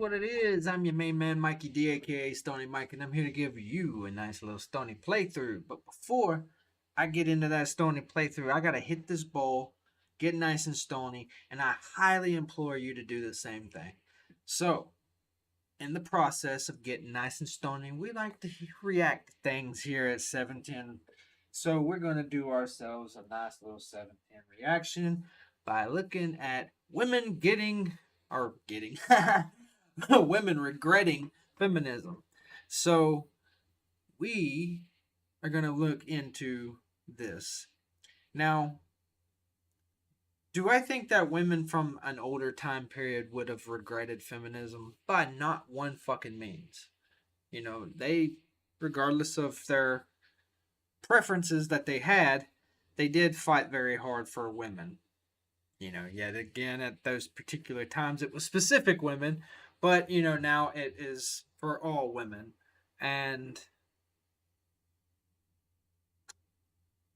what it is. I'm your main man, Mikey D, aka Stony Mike, and I'm here to give you a nice little Stony playthrough. But before I get into that Stony playthrough, I gotta hit this bowl, get nice and stony, and I highly implore you to do the same thing. So, in the process of getting nice and stony, we like to react to things here at 710. So, we're gonna do ourselves a nice little 710 reaction by looking at women getting women regretting feminism. So we are going to look into this. Now, do I think that women from an older time period would have regretted feminism? By not one fucking means. You know, they, regardless of their preferences that they had, they did fight very hard for women. You know, yet again, at those particular times, it was specific women, but, you know, now it is for all women. And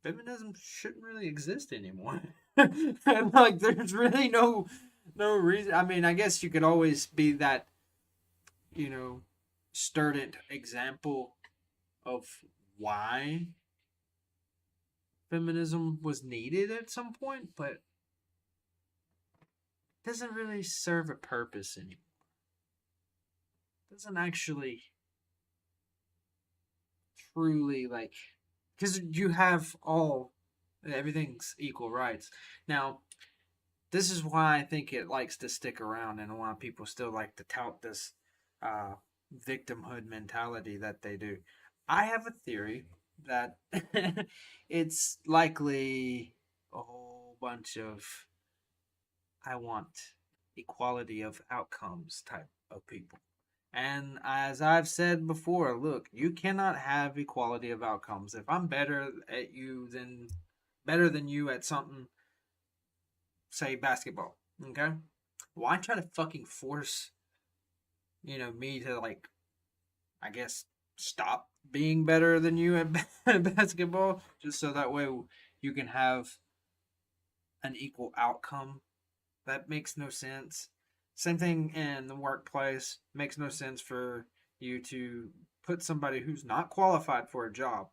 feminism shouldn't really exist anymore. And, like, there's really no reason. I mean, I guess you could always be that, you know, strident example of why feminism was needed at some point, but doesn't really serve a purpose anymore. Doesn't actually truly, like, because you have everything's equal rights. Now, this is why I think it likes to stick around, and a lot of people still like to tout this victimhood mentality that they do. I have a theory that it's likely a whole bunch of I want equality of outcomes type of people. And as I've said before, look, you cannot have equality of outcomes. If I'm better than you at something, say basketball, okay? Why try to fucking force, me to, like, I guess, stop being better than you at basketball, just so that way you can have an equal outcome? That makes no sense. Same thing in the workplace. Makes no sense for you to put somebody who's not qualified for a job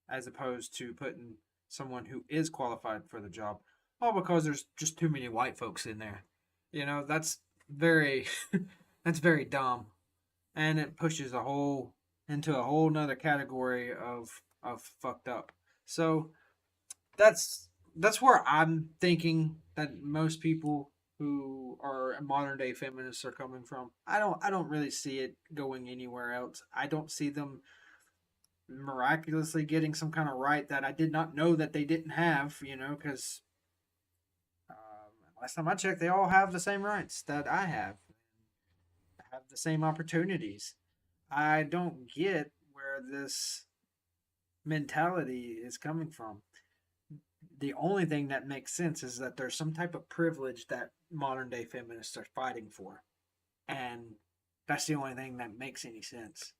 as opposed to putting someone who is qualified for the job, all because there's just too many white folks in there. That's very that's very dumb, and it pushes into a whole nother category of fucked up. So that's where I'm thinking that most people who are modern day feminists are coming from. I don't really see it going anywhere else. I don't see them miraculously getting some kind of right that I did not know that they didn't have, because last time I checked, they all have the same rights that I have the same opportunities. I don't get where this mentality is coming from. The only thing that makes sense is that there's some type of privilege that modern day feminists are fighting for. And that's the only thing that makes any sense.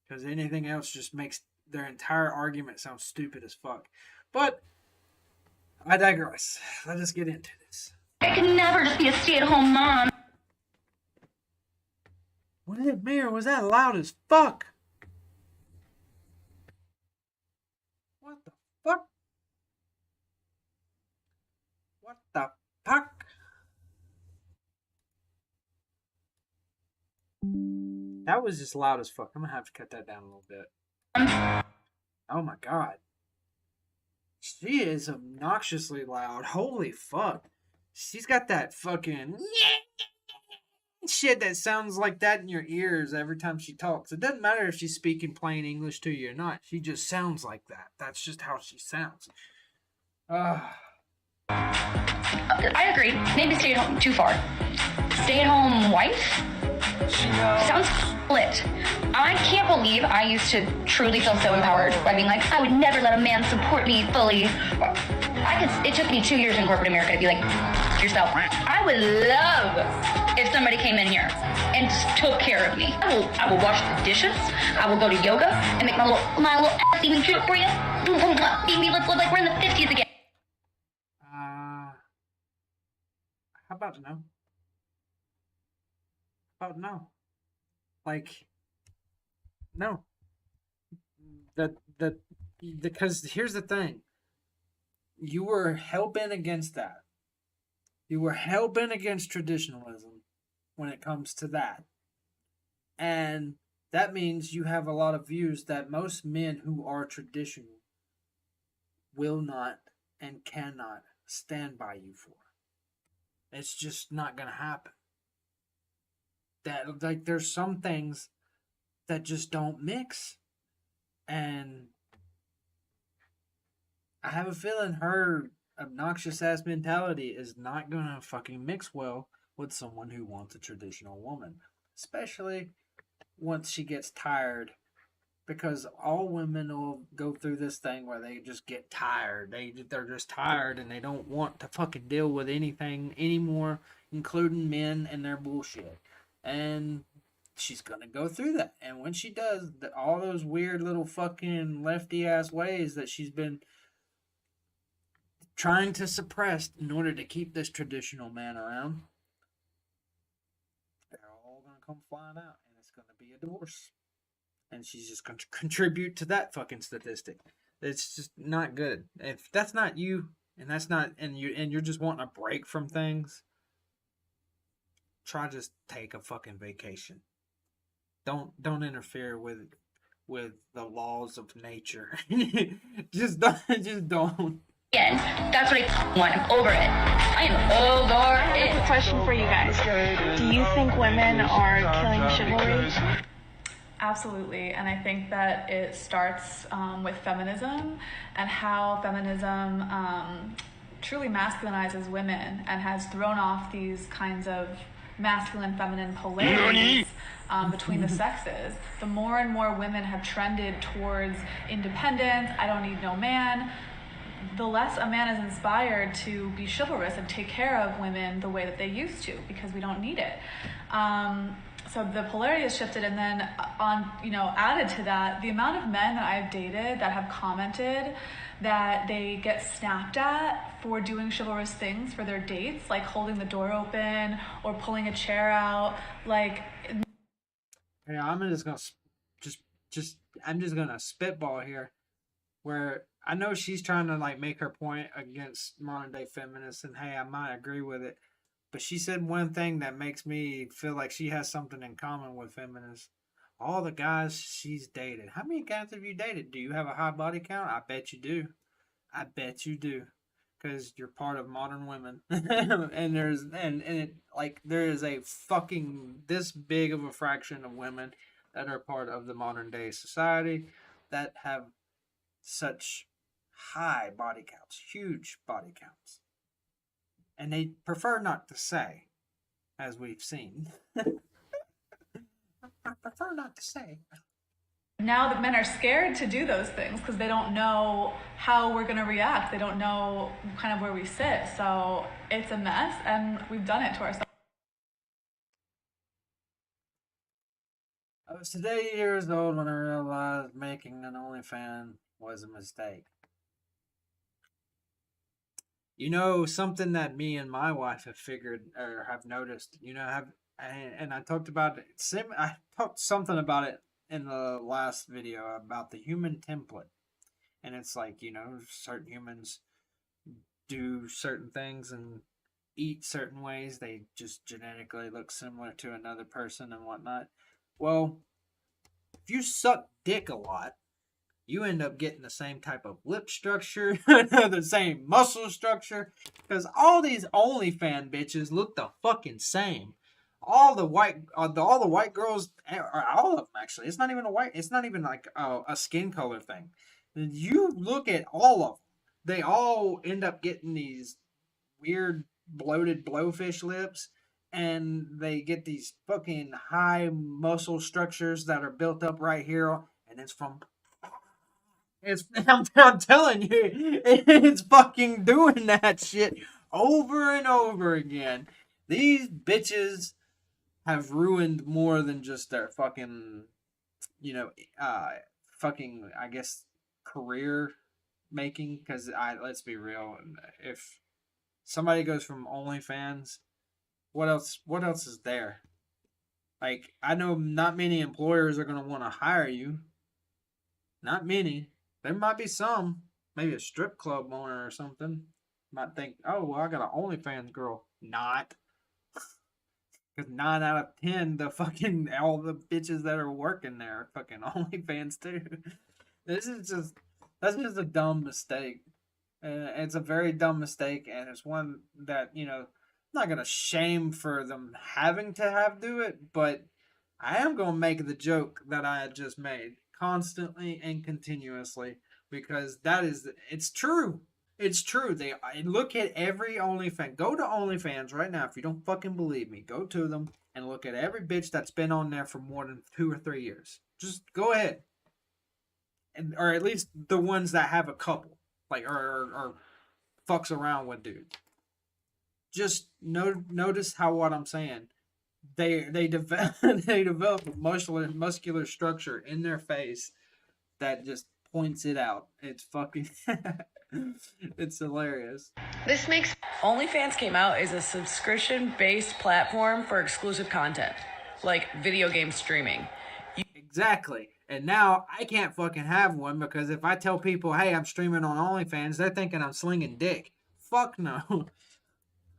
Because anything else just makes their entire argument sound stupid as fuck. But I digress. Let us get into this. I could never just be a stay-at-home mom. What is it, Mayor? Was that loud as fuck? What the fuck? What the fuck? That was just loud as fuck. I'm gonna have to cut that down a little bit. Oh my god. She is obnoxiously loud. Holy fuck. She's got that fucking shit that sounds like that in your ears every time she talks. It doesn't matter if she's speaking plain English to you or not. She just sounds like that. That's just how she sounds. I agree. Maybe stay at home too far. Stay at home wife? Sounds lit. I can't believe I used to truly feel so empowered by being like, I would never let a man support me fully. It took me 2 years in corporate America to be like, yourself. I would love if somebody came in here and took care of me. I will wash the dishes. I will go to yoga and make my little ass even cute for you. Baby, let's live like we're in the 50s again. How about no? Oh no. Like no. That because here's the thing. You were hell bent against that. You were hell bent against traditionalism when it comes to that. And that means you have a lot of views that most men who are traditional will not and cannot stand by you for. It's just not going to happen. That like there's some things that just don't mix, and I have a feeling her obnoxious ass mentality is not going to fucking mix well with someone who wants a traditional woman, especially once she gets tired, because all women will go through this thing where they just get tired. They're just tired and they don't want to fucking deal with anything anymore, including men and their bullshit. And she's gonna go through that. And when she does, all those weird little fucking lefty ass ways that she's been trying to suppress in order to keep this traditional man around, they're all gonna come flying out, and it's gonna be a divorce. And she's just going to contribute to that fucking statistic. It's just not good. If that's not you, and that's not, and you're just wanting a break from things, try just take a fucking vacation. Don't interfere with the laws of nature. Just don't. Again, that's what I want. I'm over it. I am over it. A question for you guys. Do you think women are killing chivalry? Absolutely, and I think that it starts with feminism and how feminism truly masculinizes women and has thrown off these kinds of masculine feminine polarities between the sexes. The more and more women have trended towards independence, I don't need no man, the less a man is inspired to be chivalrous and take care of women the way that they used to, because we don't need it. So the polarity has shifted, and then added to that, the amount of men that I've dated that have commented that they get snapped at for doing chivalrous things for their dates, like holding the door open or pulling a chair out, like. Yeah, I'm just gonna I'm just gonna spitball here, where I know she's trying to like make her point against modern day feminists, and hey, I might agree with it. But she said one thing that makes me feel like she has something in common with feminists. All the guys she's dated. How many guys have you dated? Do you have a high body count? I bet you do. I bet you do. Because you're part of modern women. And there is a fucking this big of a fraction of women that are part of the modern day society that have such high body counts, huge body counts. And they prefer not to say, as we've seen. I prefer not to say. Now that men are scared to do those things because they don't know how we're going to react. They don't know kind of where we sit. So it's a mess, and we've done it to ourselves. I was today years old when I realized making an OnlyFans was a mistake. You know, something that me and my wife have figured or have noticed, and I talked about it. I talked something about it in the last video about the human template, and it's like certain humans do certain things and eat certain ways. They just genetically look similar to another person and whatnot. Well, if you suck dick a lot, you end up getting the same type of lip structure, the same muscle structure, because all these OnlyFans bitches look the fucking same. All the white girls, or all of them actually. It's not even like a skin color thing. You look at all of them; they all end up getting these weird bloated blowfish lips, and they get these fucking high muscle structures that are built up right here, and it's from I'm telling you, it's fucking doing that shit over and over again. These bitches have ruined more than just their fucking, fucking, I guess, career making. Because let's be real, if somebody goes from OnlyFans, what else? What else is there? Like, I know not many employers are going to want to hire you. Not many. There might be some. Maybe a strip club owner or something. Might think, oh, well, I got an OnlyFans girl. Not. Because 9 out of 10, all the bitches that are working there are fucking OnlyFans too. This is just, that's just a dumb mistake. It's a very dumb mistake, and it's one that, I'm not going to shame for them having to do it, but I am going to make the joke that I had just made constantly and continuously because it's true. It's true. I look at every OnlyFans. Go to OnlyFans right now if you don't fucking believe me. Go to them and look at every bitch that's been on there for more than 2 or 3 years. Just go ahead, or at least the ones that have a couple, like or fucks around with dudes. Just notice how what I'm saying. They develop they develop a muscular structure in their face that just points it out. It's fucking it's hilarious. This makes OnlyFans came out as a subscription-based platform for exclusive content, like video game streaming. Exactly. And now I can't fucking have one because if I tell people, hey, I'm streaming on OnlyFans, they're thinking I'm slinging dick. Fuck no.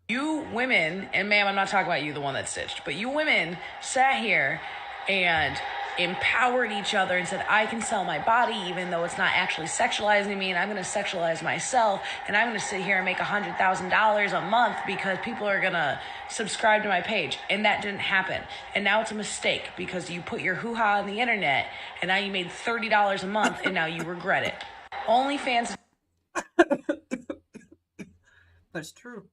You women, and ma'am, I'm not talking about you, the one that stitched, but you women sat here and empowered each other and said, I can sell my body even though it's not actually sexualizing me, and I'm going to sexualize myself, and I'm going to sit here and make $100,000 a month because people are going to subscribe to my page. And that didn't happen. And now it's a mistake because you put your hoo-ha on the internet, and now you made $30 a month, and now you regret it. OnlyFans. That's true.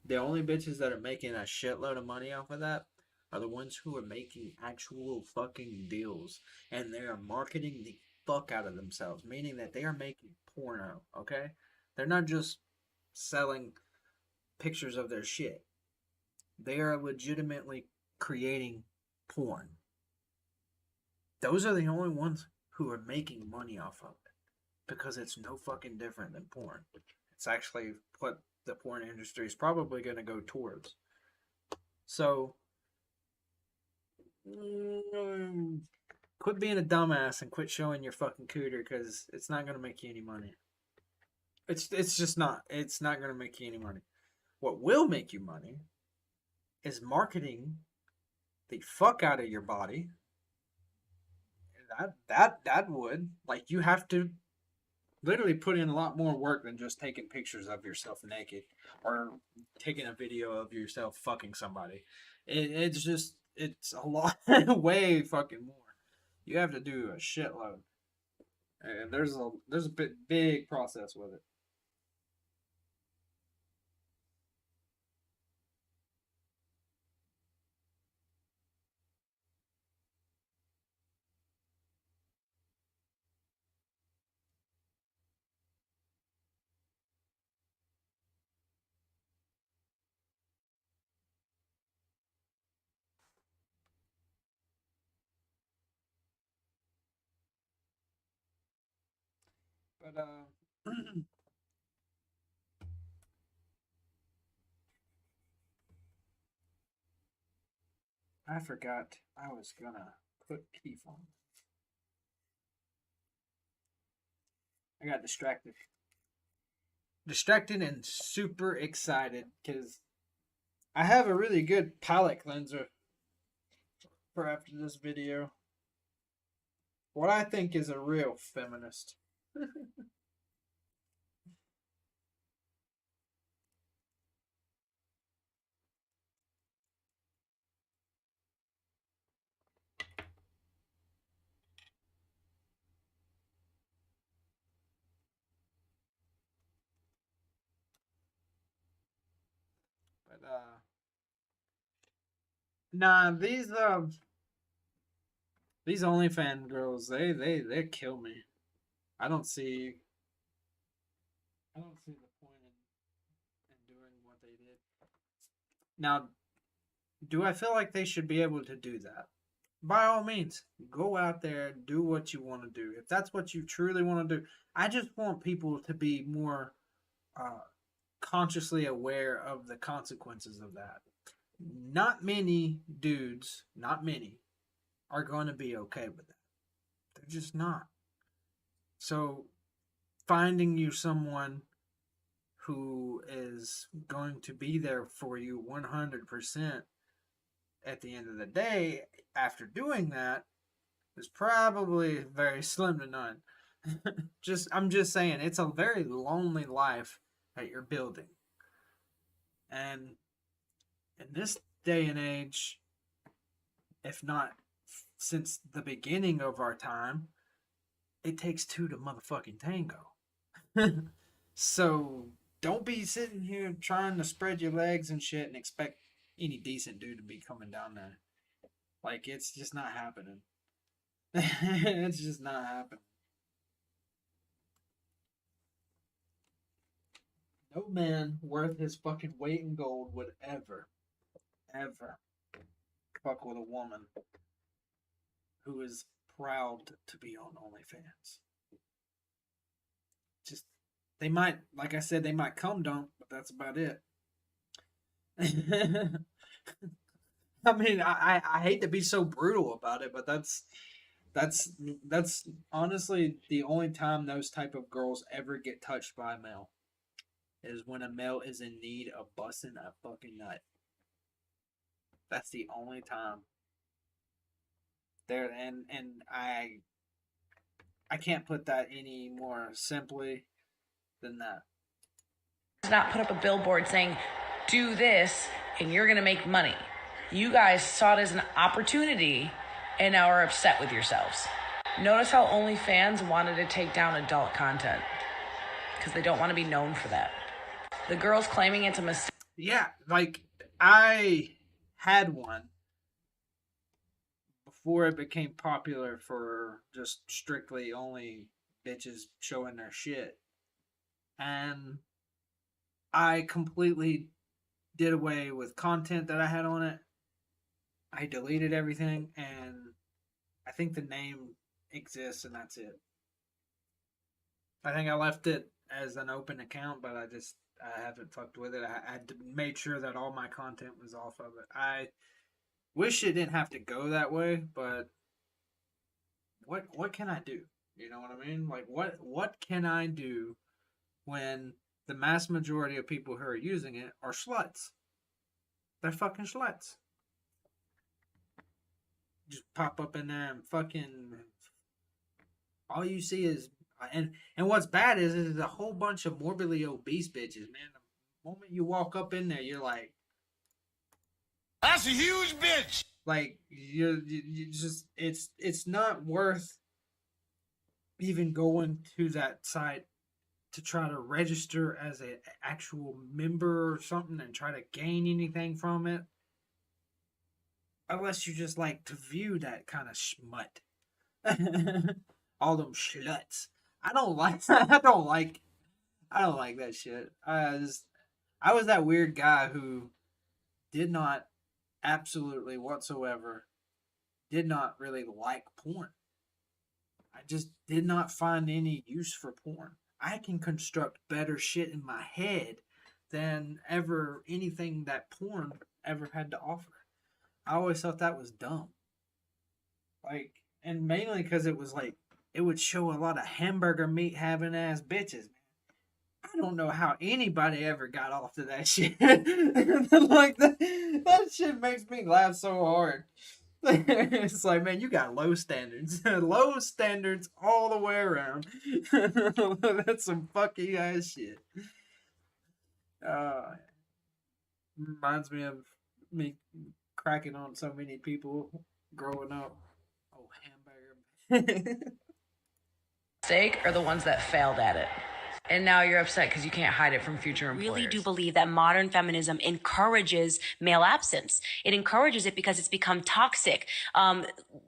The only bitches that are making a shitload of money off of that are the ones who are making actual fucking deals. And they are marketing the fuck out of themselves, meaning that they are making porno, okay? They're not just selling pictures of their shit. They are legitimately creating porn. Those are the only ones who are making money off of it. Because it's no fucking different than porn. It's actually what the porn industry is probably going to go towards. So, quit being a dumbass and quit showing your fucking cooter because it's not going to make you any money. It's just not. It's not going to make you any money. What will make you money is marketing the fuck out of your body. That would, like, you have to literally put in a lot more work than just taking pictures of yourself naked or taking a video of yourself fucking somebody. It's a lot, way fucking more. You have to do a shitload, and there's a big process with it. But I forgot I was gonna put Keith on. I got distracted. Distracted and super excited because I have a really good palette cleanser for after this video. What I think is a real feminist. But nah, these OnlyFans girls, they kill me. I don't see the point in doing what they did. Now, do I feel like they should be able to do that? By all means, go out there, do what you want to do. If that's what you truly want to do, I just want people to be more consciously aware of the consequences of that. Not many dudes, not many, are going to be okay with that. They're just not. So finding you someone who is going to be there for you 100% at the end of the day after doing that is probably very slim to none. I'm just saying, it's a very lonely life that you're building. And in this day and age, if not since the beginning of our time, it takes two to motherfucking tango. So don't be sitting here trying to spread your legs and shit and expect any decent dude to be coming down there. Like, it's just not happening. It's just not happening. No man worth his fucking weight in gold would ever fuck with a woman who is proud to be on OnlyFans. Just, they might, like I said, they might cum dunk, but that's about it. I mean, I hate to be so brutal about it, but that's honestly the only time those type of girls ever get touched by a male is when a male is in need of busting a fucking nut. That's the only time. There and I can't put that any more simply than that. Not put up a billboard saying, do this and you're going to make money. You guys saw it as an opportunity and now are upset with yourselves. Notice how OnlyFans wanted to take down adult content because they don't want to be known for that. The girls claiming it's a mistake. Yeah, like, I had one before it became popular for just strictly only bitches showing their shit. And I completely did away with content that I had on it. I deleted everything, and I think the name exists, and that's it. I think I left it as an open account, but I haven't fucked with it. I made sure that all my content was off of it. I wish it didn't have to go that way, but what can I do? You know what I mean? Like, what can I do when the mass majority of people who are using it are sluts? They're fucking sluts. Just pop up in there and fucking, all you see is, and what's bad is a whole bunch of morbidly obese bitches, man. The moment you walk up in there, you're like, that's a huge bitch. Like, you just, it's not worth even going to that site to try to register as an actual member or something and try to gain anything from it. Unless you just like to view that kind of schmut. All them sluts. I don't like that shit. I was that weird guy who did not absolutely whatsoever did not really like porn. I just did not find any use for porn. I can construct better shit in my head than ever anything that porn ever had to offer. I always thought that was dumb. Like, and mainly because it was like, it would show a lot of hamburger meat having ass bitches. I don't know how anybody ever got off to that shit. Like, that shit makes me laugh so hard. It's like, man, you got low standards. Low standards all the way around. That's some fucking ass shit. Reminds me of me cracking on so many people growing up. Oh, hamburger. Mistake are the ones that failed at it. And now you're upset because you can't hide it from future employers. I really do believe that modern feminism encourages male absence. It encourages it because it's become toxic.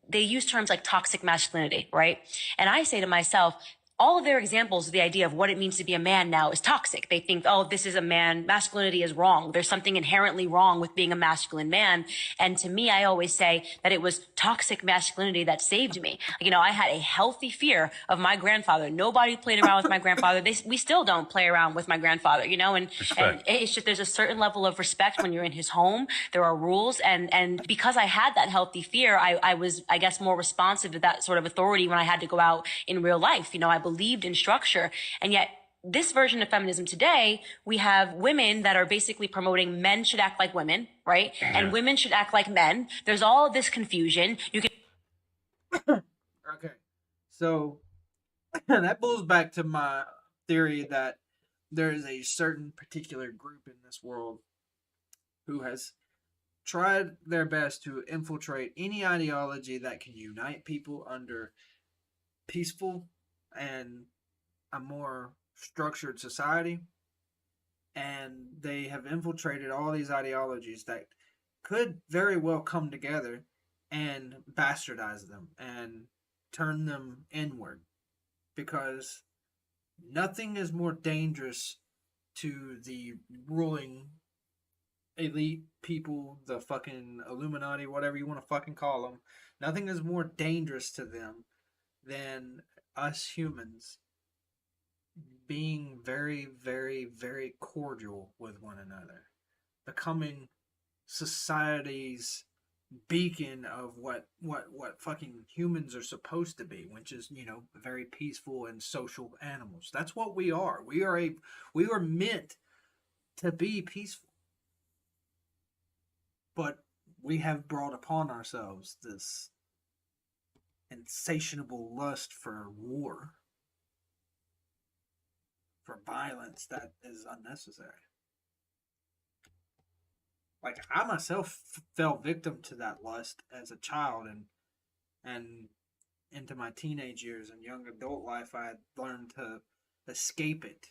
They use terms like toxic masculinity, right? And I say to myself, all of their examples of the idea of what it means to be a man now is toxic. They think, oh, this is a man. Masculinity is wrong. There's something inherently wrong with being a masculine man. And to me, I always say that it was toxic toxic masculinity that saved me. You know, I had a healthy fear of my grandfather. Nobody played around with my grandfather. We still don't play around with my grandfather, you know, and it's just, there's a certain level of respect when you're in his home. There are rules. And because I had that healthy fear, I was, I guess, more responsive to that sort of authority when I had to go out in real life. You know, I believed in structure. And yet, this version of feminism today, we have women that are basically promoting men should act like women, right? And women should act like men. There's all of this confusion. You can. Okay. So that pulls back to my theory that there is a certain particular group in this world who has tried their best to infiltrate any ideology that can unite people under peaceful and a more structured society. And they have infiltrated all these ideologies that could very well come together and bastardize them and turn them inward, because nothing is more dangerous to the ruling elite people, the fucking Illuminati, whatever you want to fucking call them. Nothing is more dangerous to them than us humans being very, very, very cordial with one another, becoming society's beacon of what fucking humans are supposed to be, which is, you know, very peaceful and social animals. That's what we are. We are meant to be peaceful, but we have brought upon ourselves this insatiable lust for war, for violence that is unnecessary. Like, I myself fell victim to that lust as a child, and into my teenage years and young adult life, I had learned to escape it,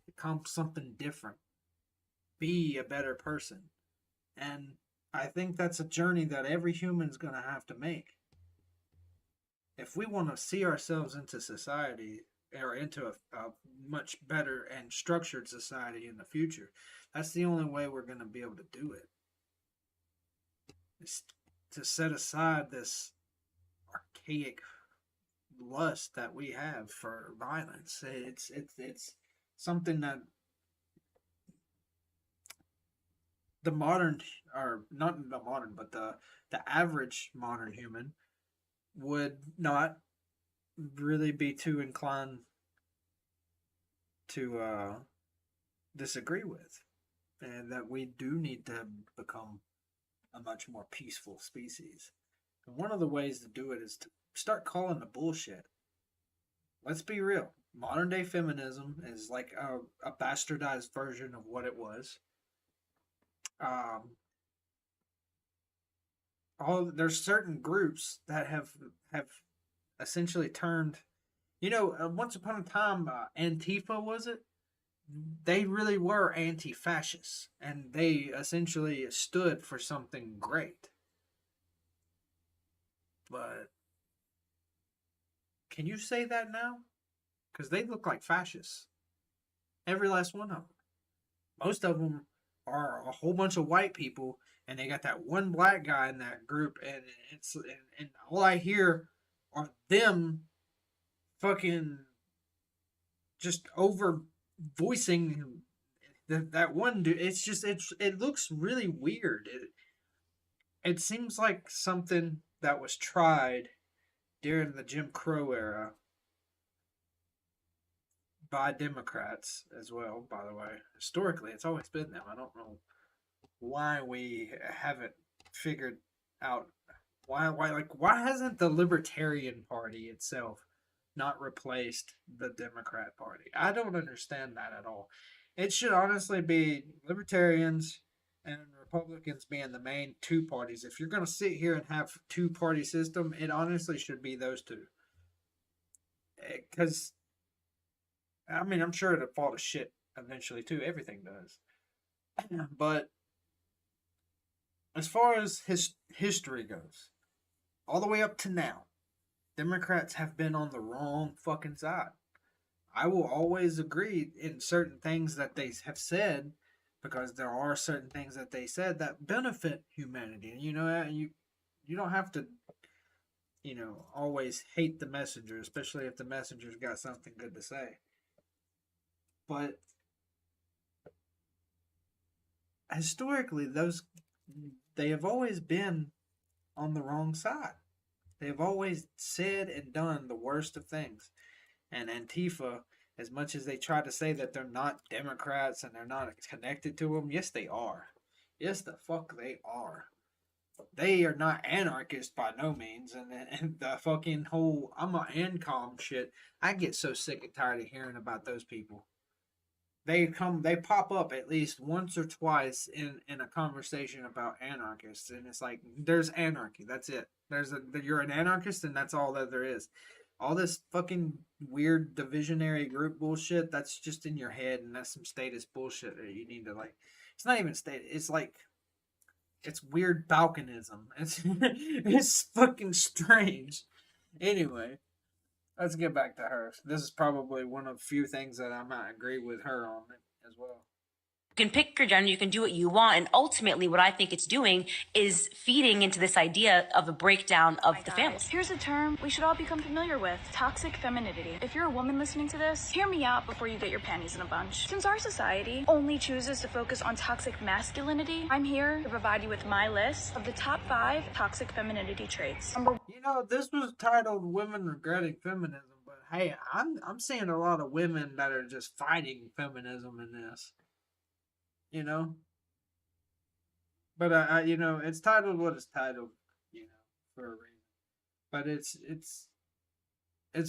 become something different, be a better person. And I think that's a journey that every human's going to have to make. If we want to see ourselves into society, or into a much better and structured society in the future, that's the only way we're going to be able to do it. Is to set aside this archaic lust that we have for violence. It's something that the modern, or not the modern, but the average modern human would not really be too inclined to disagree with, and that we do need to become a much more peaceful species. And one of the ways to do it is to start calling the bullshit. Let's be real. Modern day feminism is like a bastardized version of what it was. There's certain groups that have essentially turned, you know, once upon a time, Antifa, was it? They really were anti-fascists, and they essentially stood for something great. But can you say that now? Because they look like fascists. Every last one of them. Most of them are a whole bunch of white people, and they got that one black guy in that group, and and all I hear are them fucking just over voicing that one dude. It's just it looks really weird. It seems like something that was tried during the Jim Crow era by Democrats as well, by the way. Historically, it's always been them. I don't know why we haven't figured out why hasn't the Libertarian Party itself not replaced the Democrat Party? I don't understand that at all. It should honestly be Libertarians and Republicans being the main two parties. If you're going to sit here and have two-party system, it honestly should be those two. Because, I mean, I'm sure it'll fall to shit eventually too. Everything does. But as far as history goes, all the way up to now, Democrats have been on the wrong fucking side. I will always agree in certain things that they have said, because there are certain things that they said that benefit humanity. And you know, you don't have to, always hate the messenger, especially if the messenger's got something good to say. But historically, they have always been on the wrong side. They have always said and done the worst of things. And Antifa, as much as they try to say that they're not Democrats and they're not connected to them, yes, they are. Yes, the fuck they are. They are not anarchists by no means. And the fucking whole I'm a ANCOM shit, I get so sick and tired of hearing about those people. They pop up at least once or twice in a conversation about anarchists, and it's like there's anarchy, that's it. You're an anarchist and that's all that there is. All this fucking weird divisionary group bullshit, that's just in your head, and that's some status bullshit that you need to, like, it's not even state, it's like it's weird balkanism. It's fucking strange. Anyway, let's get back to her. This is probably one of the few things that I might agree with her on as well. You can pick your gender, you can do what you want, and ultimately what I think it's doing is feeding into this idea of a breakdown of the family. Here's a term we should all become familiar with: toxic femininity. If you're a woman listening to this, hear me out before you get your panties in a bunch. Since our society only chooses to focus on toxic masculinity, I'm here to provide you with my list of the top 5 toxic femininity traits. This was titled "Women Regretting Feminism," but hey, I'm seeing a lot of women that are just fighting feminism in this. But it's titled what it's titled, for a reason. But it's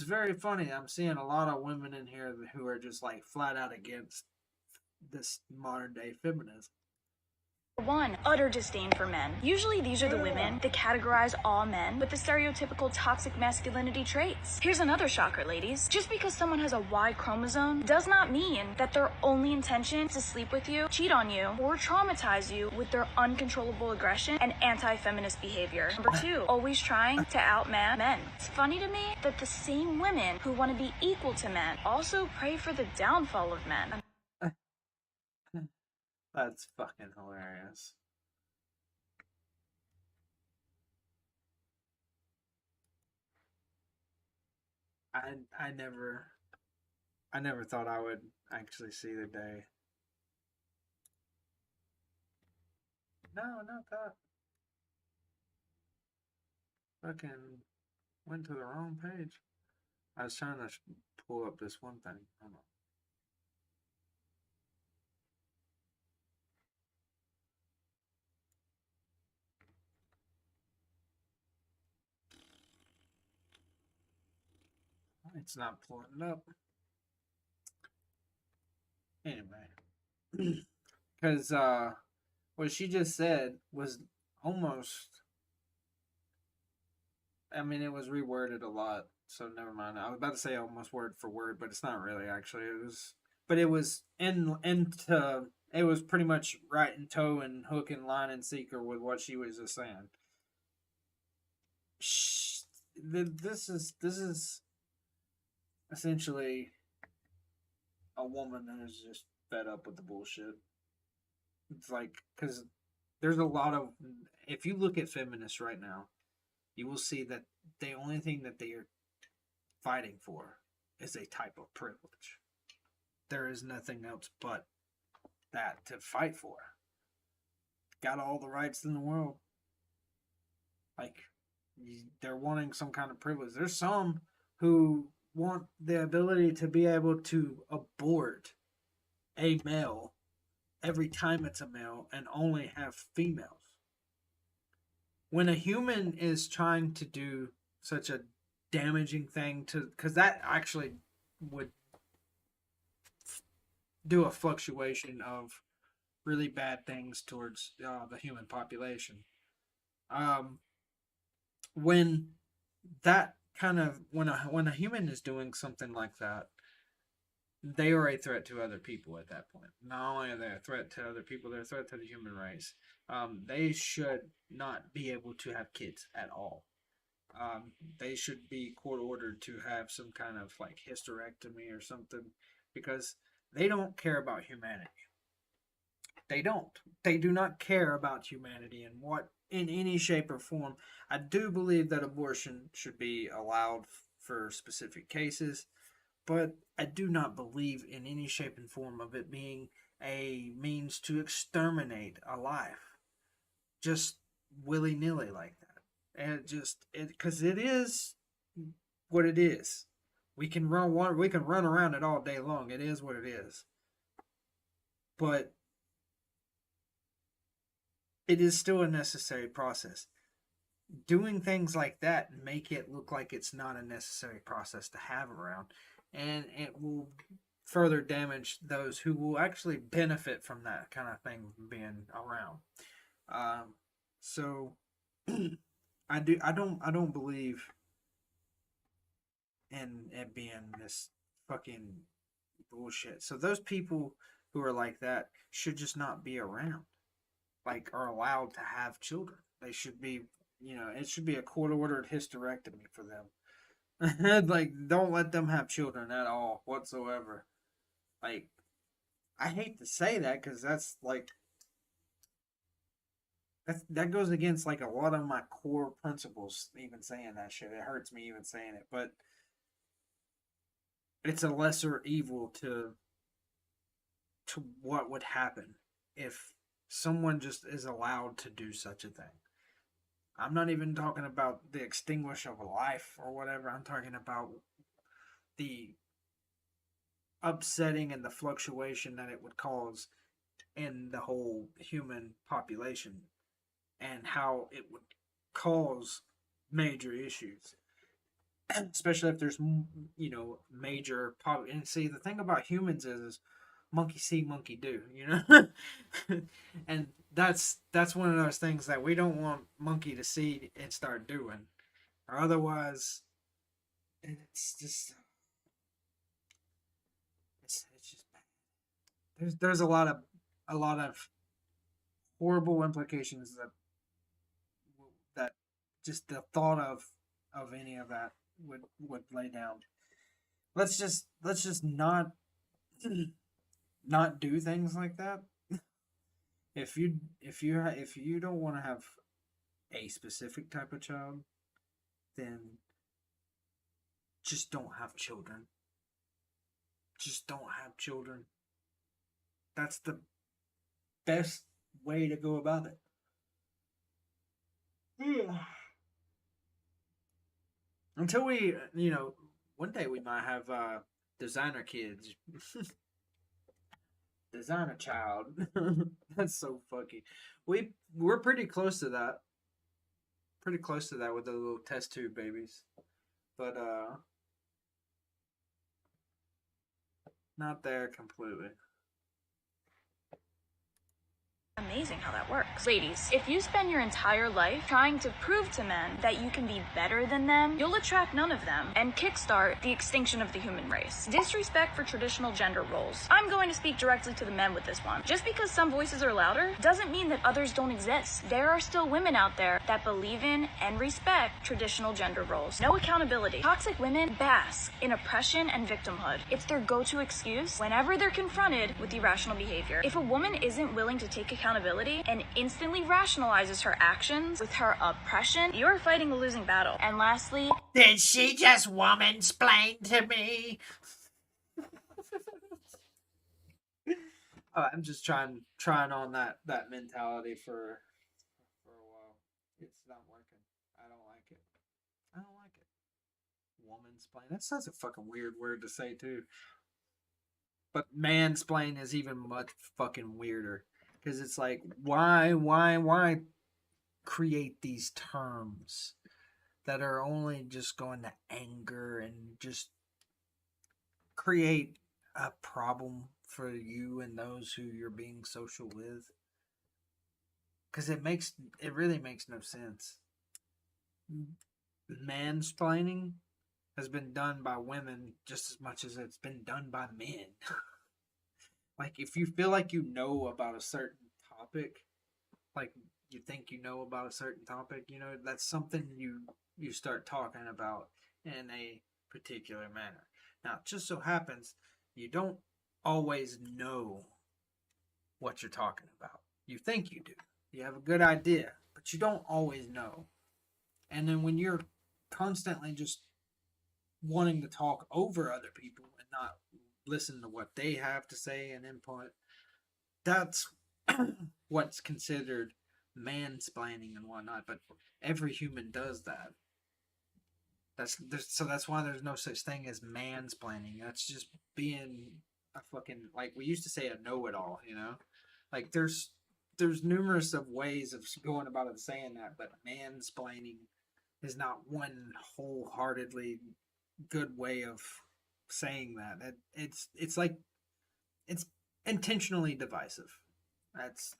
very funny. I'm seeing a lot of women in here who are just like flat out against this modern day feminism. 1, utter disdain for men. Usually these are the women that categorize all men with the stereotypical toxic masculinity traits. Here's another shocker, ladies. Just because someone has a Y chromosome does not mean that their only intention is to sleep with you, cheat on you, or traumatize you with their uncontrollable aggression and anti-feminist behavior. Number 2, always trying to outman men. It's funny to me that the same women who want to be equal to men also pray for the downfall of men. That's fucking hilarious. I never thought I would actually see the day. No, not that. Fucking went to the wrong page. I was trying to pull up this one thing. Hold on. It's not pulling up. Anyway, because what she just said was almost. I mean, it was reworded a lot, so never mind. I was about to say almost word for word, but it's not really actually. It was into. It was pretty much right in toe and hook and line and seeker with what she was just saying. This is essentially a woman that is just fed up with the bullshit. It's like, because there's a lot of, if you look at feminists right now, you will see that the only thing that they are fighting for is a type of privilege. There is nothing else but that to fight for. Got all the rights in the world. Like, they're wanting some kind of privilege. There's some who want the ability to be able to abort a male every time it's a male and only have females. When a human is trying to do such a damaging thing to, because that actually would do a fluctuation of really bad things towards the human population. When that kind of when a human is doing something like that, they are a threat to other people at that point. Not only are they a threat to other people, they're a threat to the human race. They should not be able to have kids at all. They should be court ordered to have some kind of like hysterectomy or something, because they don't care about humanity. They don't. They do not care about humanity and what in any shape or form. I do believe that abortion should be allowed for specific cases, but I do not believe in any shape and form of it being a means to exterminate a life just willy nilly like that. And because it is what it is. We can run around it all day long. It is what it is. But it is still a necessary process. Doing things like that make it look like it's not a necessary process to have around, and it will further damage those who will actually benefit from that kind of thing being around. So I don't believe in it being this fucking bullshit. So those people who are like that should just not be around, like, are allowed to have children. They should be, it should be a court ordered hysterectomy for them. Like, don't let them have children at all whatsoever. Like, I hate to say that because that's like that goes against like a lot of my core principles. Even saying that shit, it hurts me even saying it, but it's a lesser evil to what would happen if someone just is allowed to do such a thing. I'm not even talking about the extinguish of a life or whatever. I'm talking about the upsetting and the fluctuation that it would cause in the whole human population and how it would cause major issues, especially if there's major and see, the thing about humans is monkey see monkey do, and that's one of those things that we don't want monkey to see and start doing, or otherwise it's just it's just bad. There's a lot of horrible implications that just the thought of any of that would lay down. Let's just not do things like that. If you don't want to have a specific type of child, then just don't have children. Just don't have children. That's the best way to go about it. Yeah. Until we, one day we might have designer kids. Designer child. That's so fucky. We're pretty close to that. Pretty close to that with the little test tube babies. But not there completely. Amazing how that works. Ladies, if you spend your entire life trying to prove to men that you can be better than them, you'll attract none of them and kickstart the extinction of the human race. Disrespect for traditional gender roles. I'm going to speak directly to the men with this one. Just because some voices are louder doesn't mean that others don't exist. There are still women out there that believe in and respect traditional gender roles. No accountability. Toxic women bask in oppression and victimhood. It's their go-to excuse whenever they're confronted with irrational behavior. If a woman isn't willing to take accountability and instantly rationalizes her actions with her oppression, you're fighting a losing battle. And lastly, did she just woman-splain to me? I'm just trying on that mentality for a while. It's not working. I don't like it. I don't like it. Woman-splain. That's such a fucking weird word to say too. But mansplain is even much fucking weirder. Because it's like, why create these terms that are only just going to anger and just create a problem for you and those who you're being social with? Because it really makes no sense. Mansplaining has been done by women just as much as it's been done by men. Like, if you feel like you know about a certain topic, like you think you know about a certain topic, that's something you start talking about in a particular manner. Now, it just so happens you don't always know what you're talking about. You think you do. You have a good idea, but but you don't always know. And then when you're constantly just wanting to talk over other people and not listen to what they have to say and input, that's what's considered mansplaining and whatnot. But every human does that. So that's why there's no such thing as mansplaining. That's just being a fucking, like we used to say, a know-it-all. Like there's numerous of ways of going about it saying that, but mansplaining is not one wholeheartedly good way of saying that. It's like it's intentionally divisive. That's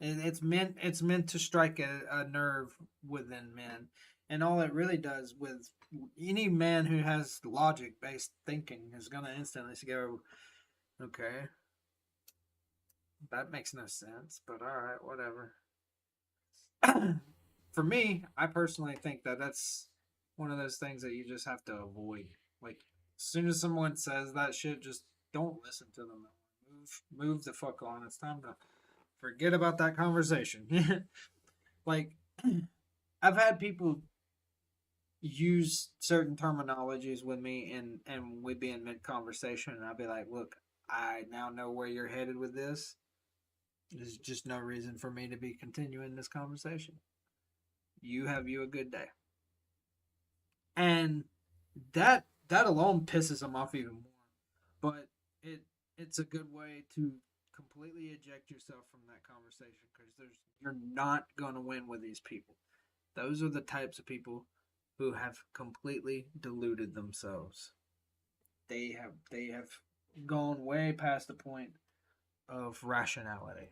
it's meant to strike a nerve within men, and all it really does with any man who has logic based thinking is gonna instantly go, okay, that makes no sense, but all right, whatever. For me, I personally think that that's one of those things that you just have to avoid. Like, as soon as someone says that shit, just don't listen to them. Move the fuck on. It's time to forget about that conversation. Like, I've had people use certain terminologies with me, and we be in mid conversation, and I'll be like, "Look, I now know where you're headed with this. There's just no reason for me to be continuing this conversation. You have you a good day." And that alone pisses them off even more. But it's a good way to completely eject yourself from that conversation, because you're not gonna win with these people. Those are the types of people who have completely deluded themselves. They have gone way past the point of rationality.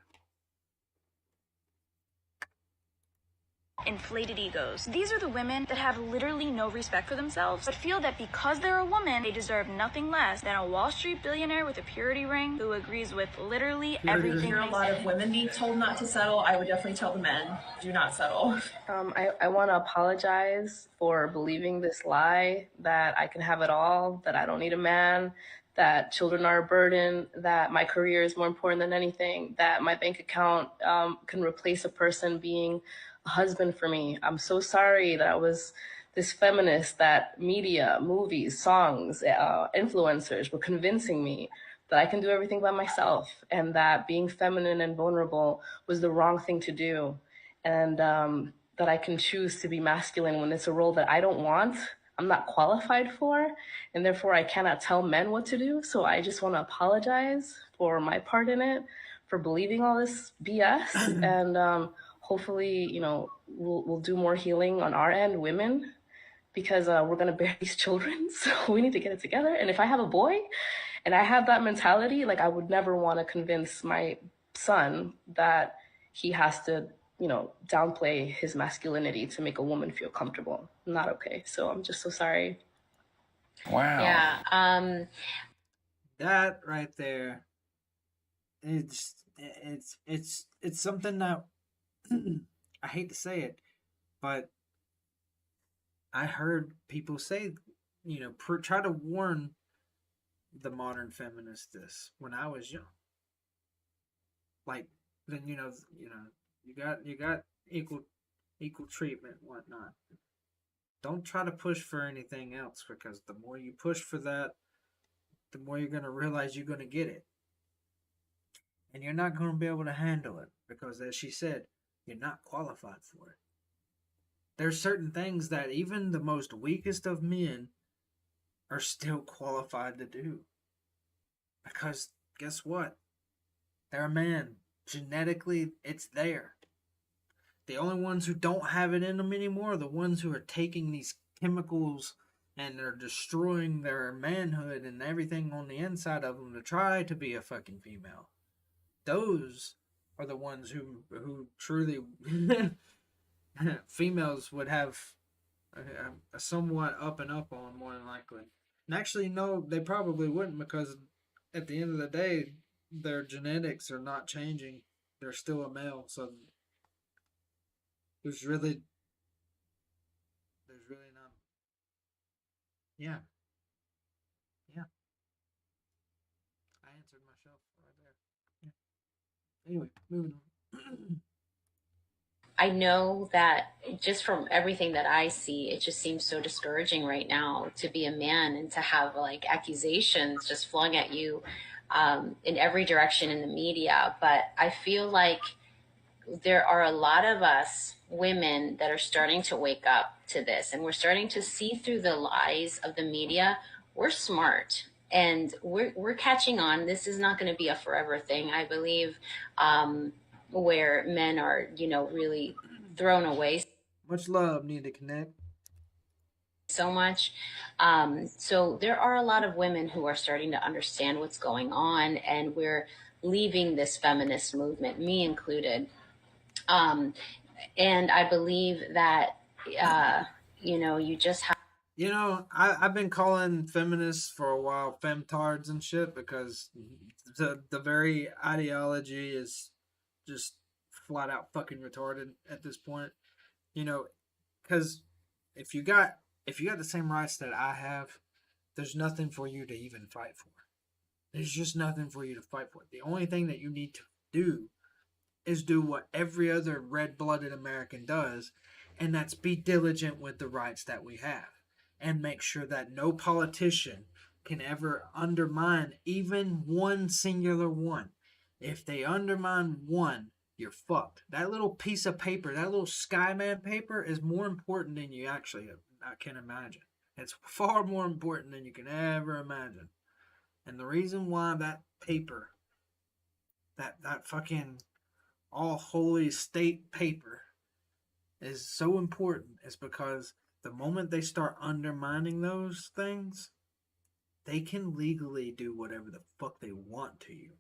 Inflated egos. These are the women that have literally no respect for themselves, but feel that because they're a woman, they deserve nothing less than a Wall Street billionaire with a purity ring who agrees with literally everything. Hear a lot of women being told not to settle. I would definitely tell the men, do not settle. I want to apologize for believing this lie that I can have it all, that I don't need a man, that children are a burden, that my career is more important than anything, that my bank account can replace a person being a husband for me. I'm so sorry that I was this feminist, that media, movies, songs, influencers were convincing me that I can do everything by myself, and that being feminine and vulnerable was the wrong thing to do. And that I can choose to be masculine when it's a role that I don't want, I'm not qualified for, and therefore I cannot tell men what to do. So I just want to apologize for my part in it, for believing all this BS, and hopefully, we'll do more healing on our end, women, because we're gonna bear these children, so we need to get it together. And if I have a boy, and I have that mentality, like I would never want to convince my son that he has to, downplay his masculinity to make a woman feel comfortable. Not okay. So I'm just so sorry. Wow. Yeah. That right there, it's something that I hate to say it, but I heard people say, try to warn the modern feminist this when I was young. Like, then you got equal treatment and whatnot. Don't try to push for anything else, because the more you push for that, the more you're gonna realize you're gonna get it, and you're not gonna be able to handle it, because, as she said, you're not qualified for it. There's certain things that even the most weakest of men are still qualified to do, because guess what? They're a man. Genetically, it's there. The only ones who don't have it in them anymore are the ones who are taking these chemicals and they're destroying their manhood and everything on the inside of them to try to be a fucking female. Those are the ones who truly females would have a somewhat up and up on, more than likely. And actually, no, they probably wouldn't, because at the end of the day, their genetics are not changing. They're still a male, so there's really not. Yeah. I answered myself right there. Yeah. Anyway, moving on. I know that just from everything that I see, it just seems so discouraging right now to be a man and to have like accusations just flung at you in every direction in the media. But I feel like there are a lot of us women that are starting to wake up to this, and we're starting to see through the lies of the media. We're smart and we're catching on. This is not going to be a forever thing, I believe, where men are, really thrown away Much love, need to connect. so much. So there are a lot of women who are starting to understand what's going on, and we're leaving this feminist movement, me included. Um, and I believe that, you just have. I've been calling feminists for a while femtards and shit because the very ideology is just flat out fucking retarded at this point. You know, because if you got if you got the same rights that I have, there's nothing for you to even fight for. There's just nothing for you to fight for. The only thing that you need to do is do what every other red-blooded American does, and that's be diligent with the rights that we have and make sure that no politician can ever undermine even one singular one. If they undermine one, you're fucked. That little piece of paper, that little Skyman paper is more important than you actually I can imagine. It's far more important than you can ever imagine. And the reason why that paper, that fucking all holy state paper is so important is because the moment they start undermining those things, they can legally do whatever the fuck they want to you.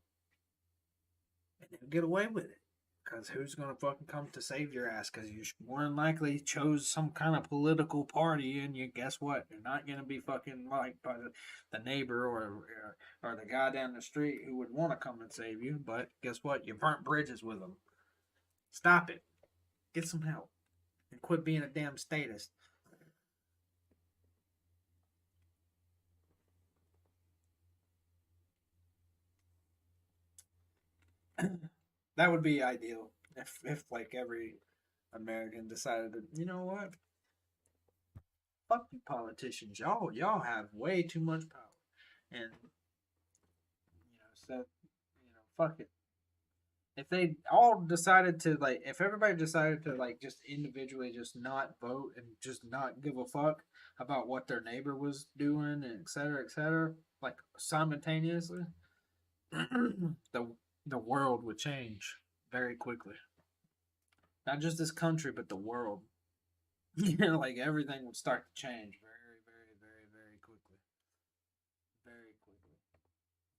And they'll get away with it. Because who's going to fucking come to save your ass? Because you more than likely chose some kind of political party, and you guess what? You're not going to be fucking liked by the neighbor or the guy down the street who would want to come and save you. But guess what? You burnt bridges with them. Stop it. Get some help. And quit being a damn statist. That would be ideal if like every American decided to, you know what? Fuck you politicians. Y'all have way too much power. And so fuck it. If they all decided to like if everybody decided to like just individually just not vote and just not give a fuck about what their neighbor was doing and et cetera, like simultaneously, the the world would change very quickly. Not just this country, but the world. Like everything would start to change very, very, very, very quickly. Very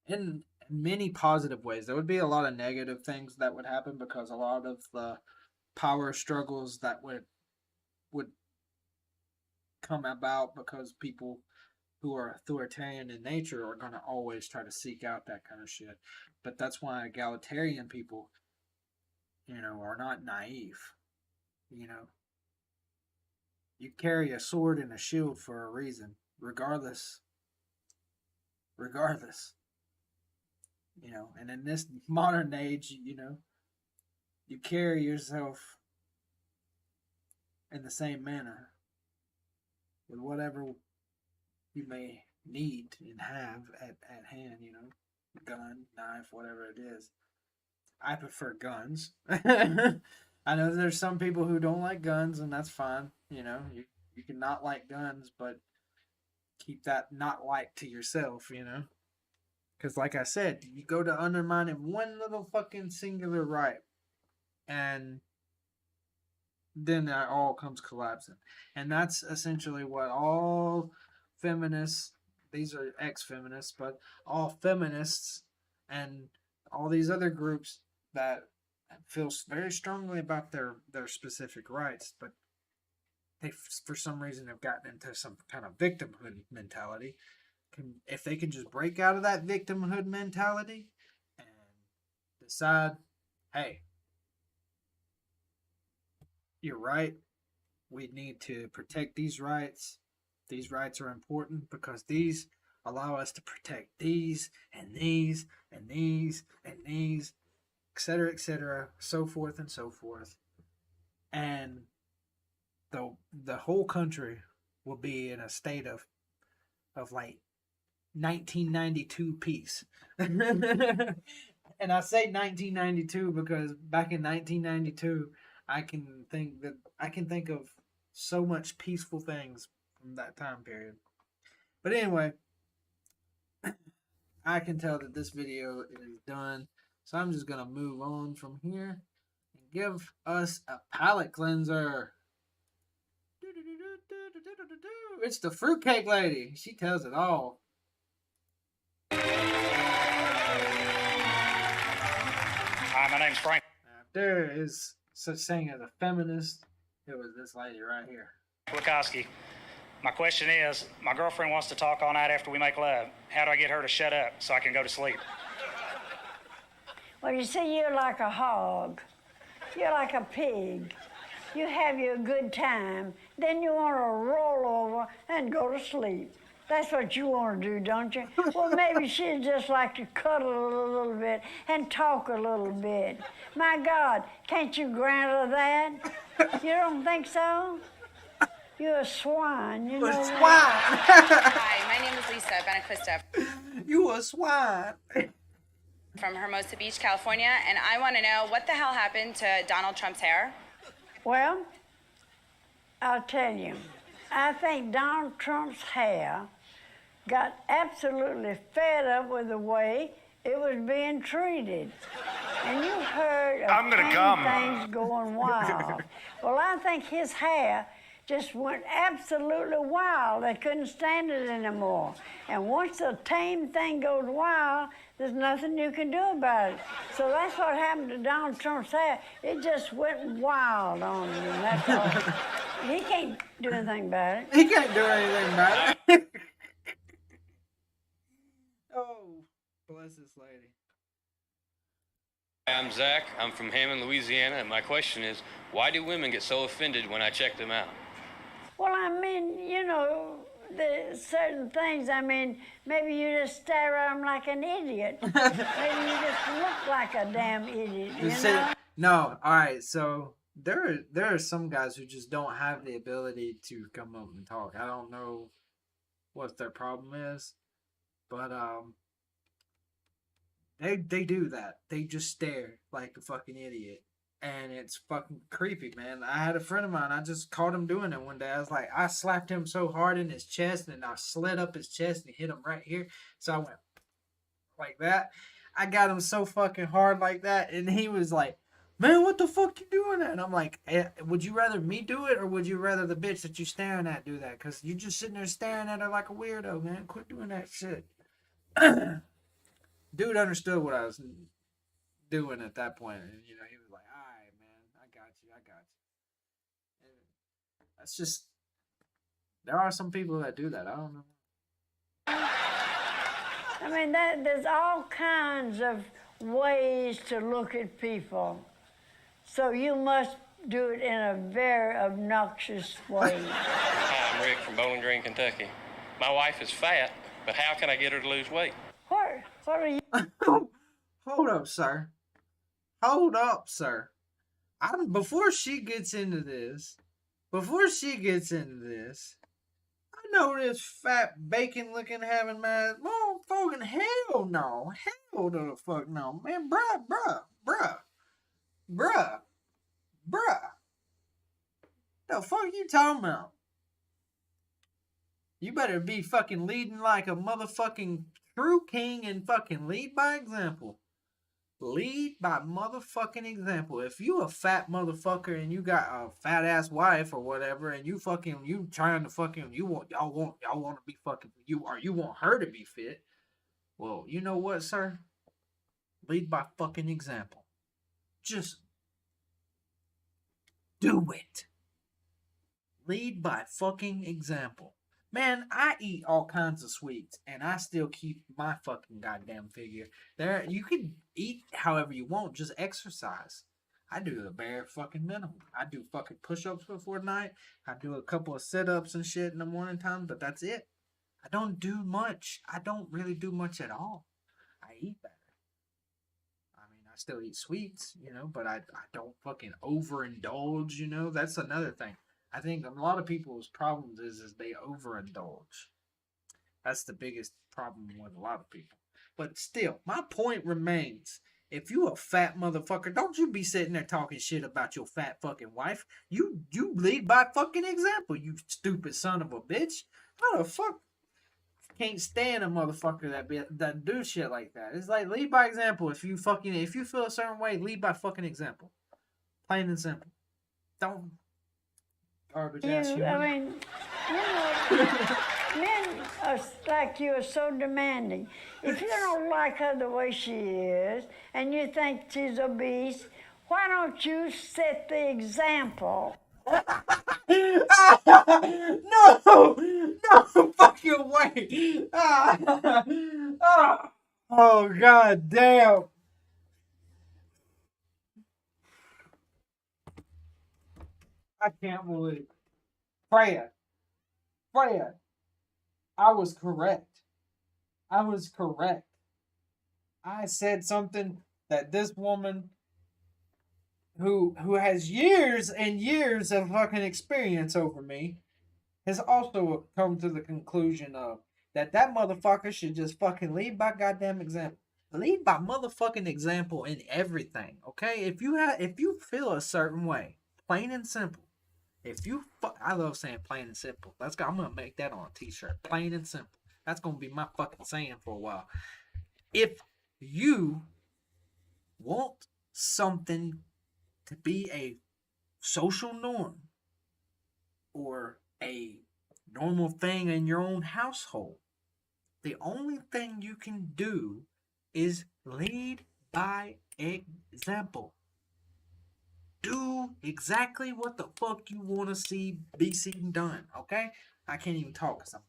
quickly. In many positive ways. There would be a lot of negative things that would happen because a lot of the power struggles that would come about because people who are authoritarian in nature are going to always try to seek out that kind of shit. But that's why egalitarian people, are not naive. You know, you carry a sword and a shield for a reason, regardless. Regardless. And in this modern age, you carry yourself in the same manner with whatever you may need and have at hand, gun, knife, whatever it is. I prefer guns. I know there's some people who don't like guns, and that's fine. You can not like guns, but keep that not like to yourself. Because, like I said, you go to undermining one little fucking singular right, and then that all comes collapsing. And that's essentially what all feminists, these are ex feminists, but all feminists and all these other groups that feel very strongly about their specific rights, but they, for some reason, have gotten into some kind of victimhood mentality. If they can just break out of that victimhood mentality and decide, hey, you're right. We need to protect these rights. These rights are important because these allow us to protect these and these and these and these, etc., so forth and so forth. and the whole country will be in a state of like 1992 peace. And I say 1992 because back in 1992, I can think of so much peaceful things from that time period. But anyway, I can tell that this video is done, so I'm just gonna move on from here and give us a palate cleanser. It's the fruitcake lady. She tells it all. Hi, my name's Frank. If there is such thing as a feminist, it was this lady right here. Wachowski. My question is, my girlfriend wants to talk all night after we make love. How do I get her to shut up so I can go to sleep? Well, you see, you're like a hog. You're like a pig. You have your good time, then you want to roll over and go to sleep. That's what you want to do, don't you? Well, maybe she'd just like to cuddle a little bit and talk a little bit. My God, can't you grant her that? You don't think so? You're a swine, you know. A swine. Hi, my name is Lisa Benequista. You a swine. From Hermosa Beach, California, and I want to know what the hell happened to Donald Trump's hair? Well, I'll tell you. I think Donald Trump's hair got absolutely fed up with the way it was being treated. And you heard of things going wild. Well, I think his hair just went absolutely wild. They couldn't stand it anymore. And once the tame thing goes wild, there's nothing you can do about it. So that's what happened to Donald Trump's hair. It just went wild on him, and that's all. He can't do anything about it. He can't do anything about it. Oh, bless this lady. I'm Zach. I'm from Hammond, Louisiana, and my question is, why do women get so offended when I check them out? Well, I mean, you know, there's certain things, I mean, maybe you just stare at them like an idiot. Maybe you just look like a damn idiot, you know? No, alright, so there are some guys who just don't have the ability to come up and talk. I don't know what their problem is, but they do that. They just stare like a fucking idiot. And it's fucking creepy, man. I had a friend of mine, I just caught him doing it one day. I was like, I slapped him so hard in his chest, and I slid up his chest and hit him right here. So I went like that. I got him so fucking hard like that, and he was like, man, what the fuck you doing that? And I'm like, would you rather me do it, or would you rather the bitch that you staring at do that? Because you're just sitting there staring at her like a weirdo, man. Quit doing that shit. Dude understood what I was doing at that point, and you know, he was like, all right, man, I got you. And that's just, there are some people that do that. I don't know. I mean, there's all kinds of ways to look at people. So you must do it in a very obnoxious way. Hi, I'm Rick from Bowling Green, Kentucky. My wife is fat, but how can I get her to lose weight? What are you? Hold up, sir. Hold up, sir. Before she gets into this, I know this fat bacon-looking having man. Oh, fucking hell no. Hell to the fuck no. Man, bruh. The fuck you talking about? You better be fucking leading like a motherfucking true king and fucking lead by example. Lead by motherfucking example. If you a fat motherfucker and you got a fat ass wife or whatever, and you trying to fucking y'all want to be fucking you, or you want her to be fit, well, you know what, sir? Lead by fucking example. Just do it. Lead by fucking example. Man, I eat all kinds of sweets, and I still keep my fucking goddamn figure. You can eat however you want, just exercise. I do the bare fucking minimum. I do fucking push-ups before night. I do a couple of sit-ups and shit in the morning time, but that's it. I don't do much. I don't really do much at all. I eat better. I mean, I still eat sweets, but I don't fucking overindulge, That's another thing. I think a lot of people's problems is they overindulge. That's the biggest problem with a lot of people. But still, my point remains. If you a fat motherfucker, don't you be sitting there talking shit about your fat fucking wife. You lead by fucking example, you stupid son of a bitch. How the fuck can't stand a motherfucker that do shit like that? It's like lead by example. If you feel a certain way, lead by fucking example. Plain and simple. Don't garbage ass human. I mean, men are like you are so demanding. If you don't like her the way she is and you think she's obese, why don't you set the example? No fucking way. Oh, god damn. I can't believe it. Freya, I was correct. I said something that this woman who has years and years of fucking experience over me has also come to the conclusion of that motherfucker should just fucking lead by goddamn example. Lead by motherfucking example in everything, okay? If you feel a certain way, plain and simple. I love saying plain and simple. I'm gonna make that on a t-shirt. Plain and simple. That's gonna be my fucking saying for a while. If you want something to be a social norm or a normal thing in your own household, the only thing you can do is lead by example. Do exactly what the fuck you want to be seen done, okay? I can't even talk because I'm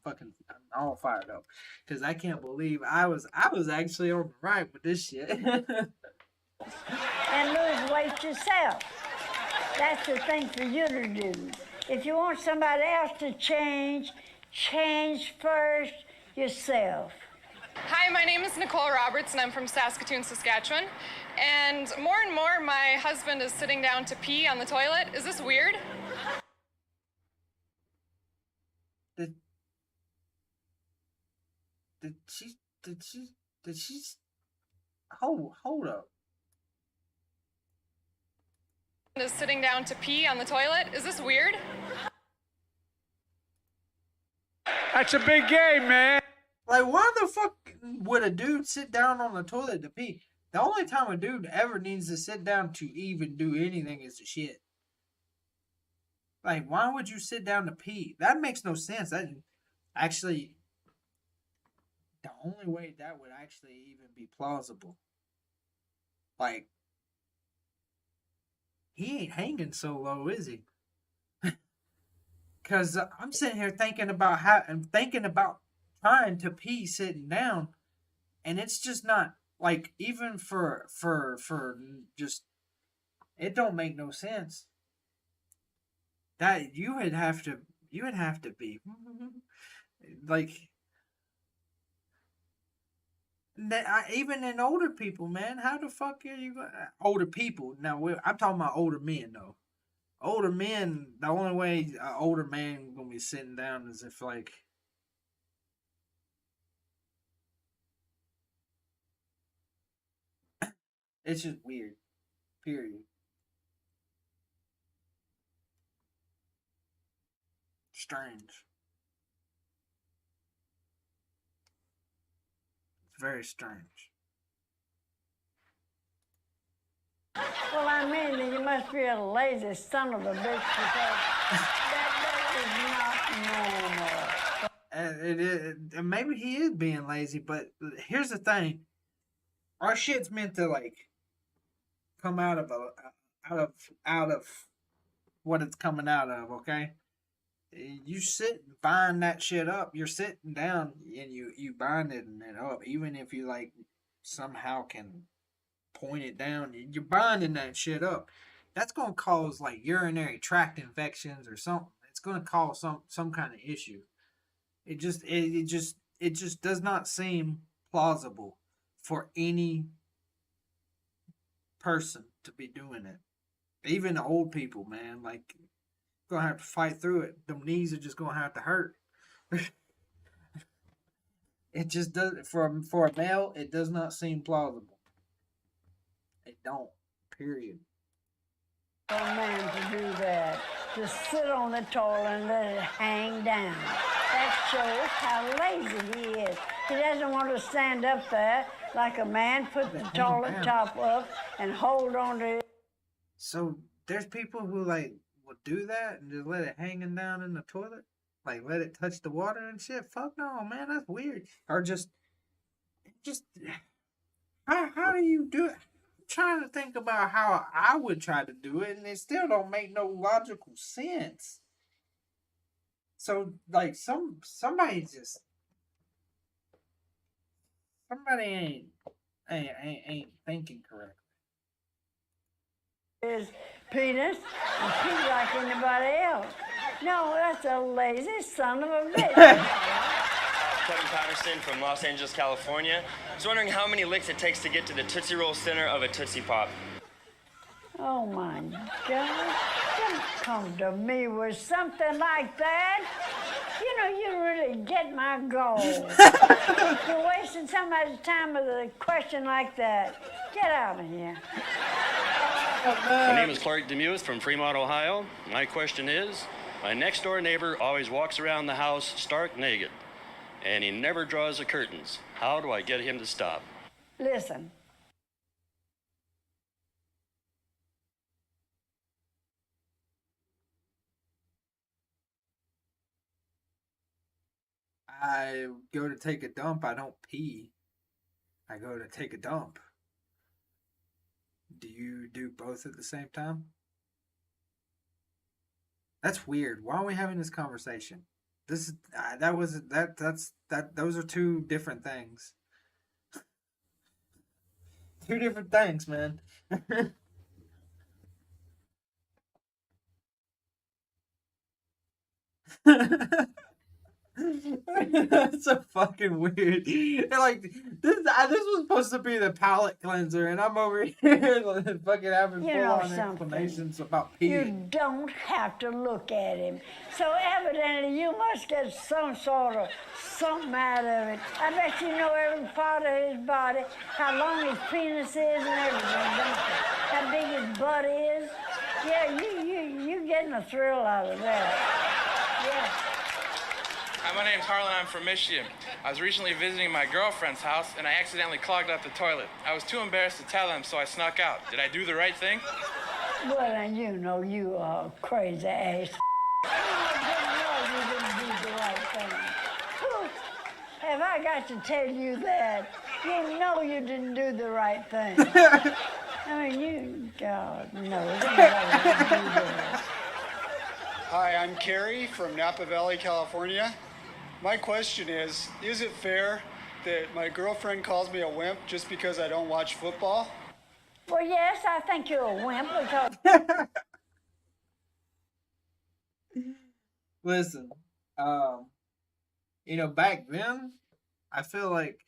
all fired up because I can't believe I was actually on the right with this shit. And lose weight yourself. That's the thing for you to do. If you want somebody else to change first yourself. Hi, my name is Nicole Roberts, and I'm from Saskatoon, Saskatchewan. And more, my husband is sitting down to pee on the toilet. Is this weird? Did she hold up. Is sitting down to pee on the toilet. Is this weird? That's a big game, man. Like, why the fuck would a dude sit down on the toilet to pee? The only time a dude ever needs to sit down to even do anything is to shit. Like, why would you sit down to pee? That makes no sense. That actually, the only way that would actually even be plausible. Like, he ain't hanging so low, is he? Because I'm sitting here thinking about trying to pee sitting down, and it's just not like even for just it don't make no sense. That you would have to be like even in older people, man. How the fuck are you older people? Now I'm talking about older men though. Older men, the only way an older man gonna be sitting down is if like it's just weird. Period. Strange. It's very strange. Well, I mean, you must be a lazy son of a bitch because that is not normal. It is, and maybe he is being lazy, but here's the thing: our shit's meant to like come out of what it's coming out of. Okay, you sit and bind that shit up. You're sitting down and you binding it up, even if you like somehow can point it down. You're binding that shit up. That's gonna cause like urinary tract infections or something. It's gonna cause some kind of issue. It just does not seem plausible for any person to be doing it. Even the old people, man, like gonna have to fight through it. Them knees are just gonna have to hurt. It just does for a male. It does not seem plausible. It don't. Period. For a man to do that, to sit on the toilet and let it hang down. That shows how lazy he is. He doesn't want to stand up there like a man, put the toilet top up and hold on to it. So there's people who like will do that and just let it hanging down in the toilet, like let it touch the water and shit. Fuck no, man, that's weird. Or just how do you do it? I'm trying to think about how I would try to do it, and it still don't make no logical sense. So like somebody ain't thinking correctly. His penis and pee like anybody else. No, that's a lazy son of a bitch. Kevin Patterson from Los Angeles, California. I was wondering how many licks it takes to get to the Tootsie Roll center of a Tootsie Pop. Oh my God. Don't come to me with something like that. You know, you really get my goal. You're wasting somebody's time with a question like that. Get out of here. My name is Clark Demuth from Fremont, Ohio. My question is, my next door neighbor always walks around the house stark naked, and he never draws the curtains. How do I get him to stop? Listen. I go to take a dump, I don't pee. I go to take a dump. Do you do both at the same time? That's weird. Why are we having this conversation? This that was that those are two different things. Two different things, man. That's so fucking weird. And like this was supposed to be the palate cleanser, and I'm over here like, fucking having You full know on something? explanations about You peeing. don't have to look at him. So evidently you must get some sort of something out of it. I bet you know every part of his body, how long his penis is and everything, don't you? How big his butt is. Yeah, you getting a thrill out of that. Yeah. Hi, my name's Harlan. I'm from Michigan. I was recently visiting my girlfriend's house, and I accidentally clogged up the toilet. I was too embarrassed to tell them, so I snuck out. Did I do the right thing? Well, and you know you are crazy ass. You didn't do the right thing. Whew. Have I got to tell you that? You know you didn't do the right thing. I mean, God, no. Hi, I'm Kerry from Napa Valley, California. My question is it fair that my girlfriend calls me a wimp just because I don't watch football? Well, yes, I think you're a wimp because... Listen, back then, I feel like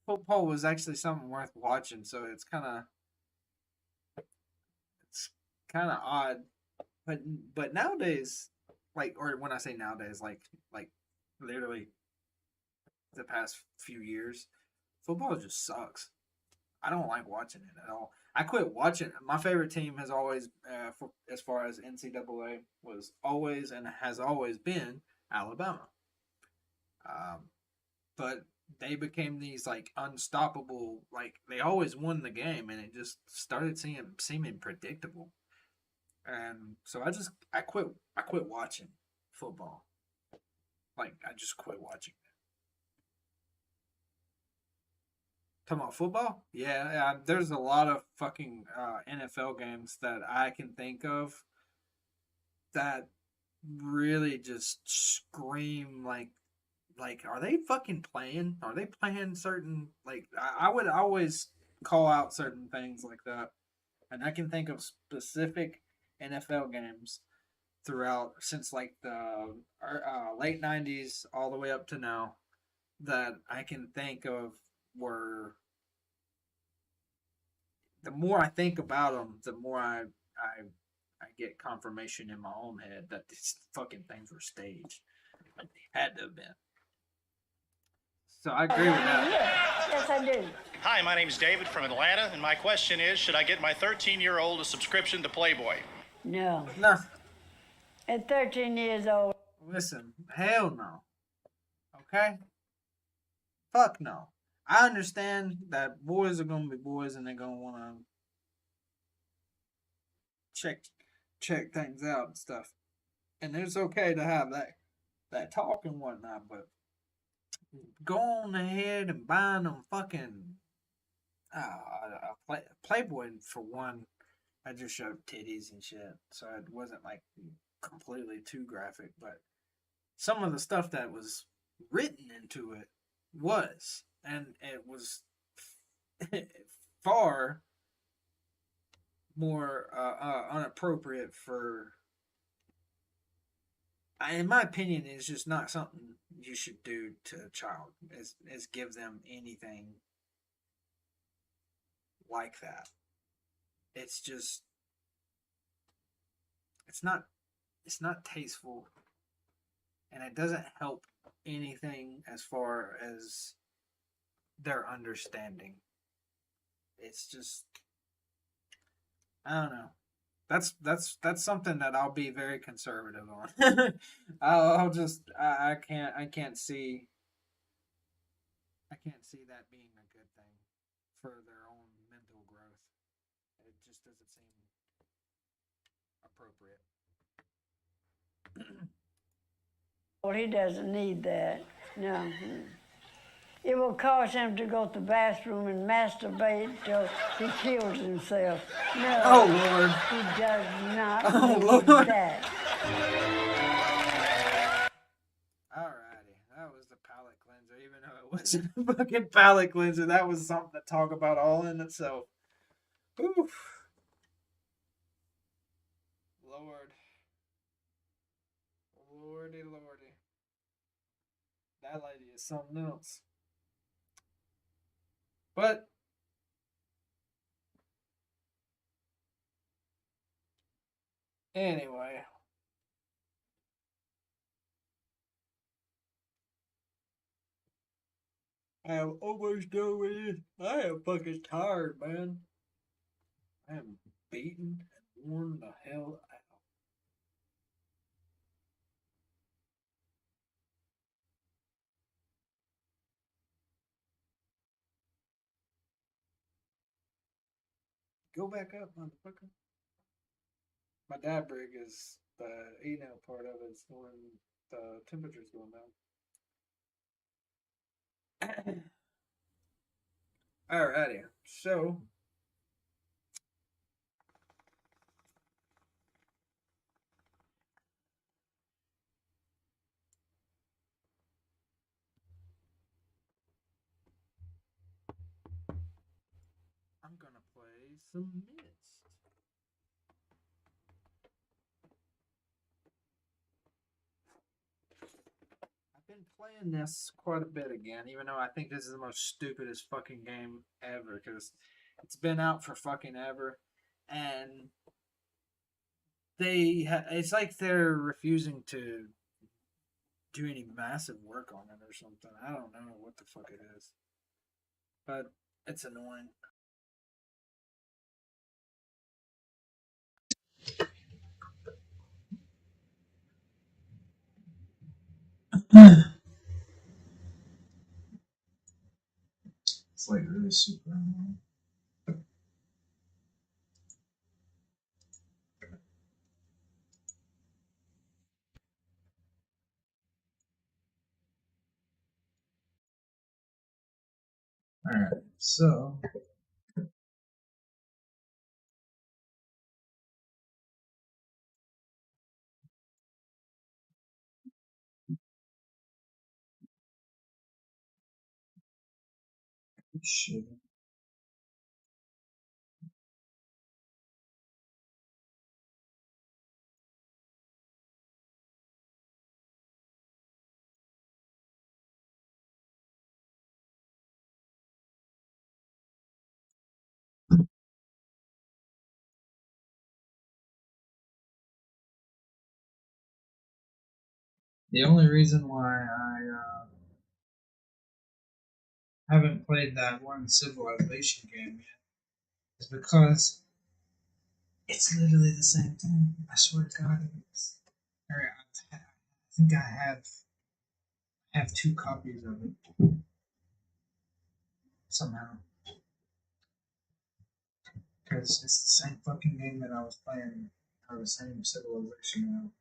football was actually something worth watching, so it's kind of odd. But nowadays, or when I say nowadays, like literally the past few years, football just sucks. I don't like watching it at all. I quit watching. My favorite team has always, as far as NCAA, was always and has always been Alabama. But they became these like unstoppable. Like they always won the game, and it just started seeming predictable. And so I quit watching football. Like I just quit watching it. Talking about football? Yeah, there's a lot of fucking NFL games that I can think of that really just scream like are they fucking playing? Are they playing certain like I would always call out certain things like that. And I can think of specific NFL games throughout since like the late 90s all the way up to now that I can think of were the more I think about them, the more I get confirmation in my own head that these fucking things were staged. Like they had to have been. So I agree with that. Yes, I do. Hi, my name is David from Atlanta, and my question is, should I get my 13-year-old a subscription to Playboy? No. No. At 13 years old. Listen, hell no. Okay? Fuck no. I understand that boys are gonna be boys and they're gonna wanna check things out and stuff. And it's okay to have that talk and whatnot, but go on ahead and buy them fucking Playboy for one. I just showed titties and shit, so it wasn't like completely too graphic, but some of the stuff that was written into it was, and it was far more unappropriate for. In my opinion, it's just not something you should do to a child. Is give them anything like that. It's just, it's not, it's not tasteful, and it doesn't help anything as far as their understanding. It's just, I don't know. That's something that I'll be very conservative on. I'll just I can't see that being a good thing for their own mental growth. It just doesn't seem appropriate. Well, he doesn't need that. No. It will cause him to go to the bathroom and masturbate till he kills himself. No. Oh, Lord. He does not Oh, need Lord. that. Alrighty, that was the palate cleanser. Even though it wasn't a fucking palate cleanser, that was something to talk about all in itself. Oof. Lord. Lordy, lordy. That lady is something else. But anyway. I am almost done with it. I am fucking tired, man. I am beaten and worn the hell out. Go back up, motherfucker. My dab rig is the E-nail part of it is when the temperature's going down. Alrighty, so I'm gonna play some Mist. I've been playing this quite a bit again, even though I think this is the most stupidest fucking game ever, because it's been out for fucking ever, and it's like they're refusing to do any massive work on it or something. I don't know what the fuck it is, but it's annoying. It's like really super annoying. Alright, so shit. The only reason why I haven't played that one Civilization game yet is because it's literally the same thing. I swear to God, it is. I think I have 2 copies of it somehow because it's the same fucking game that I was playing, or the same Civilization.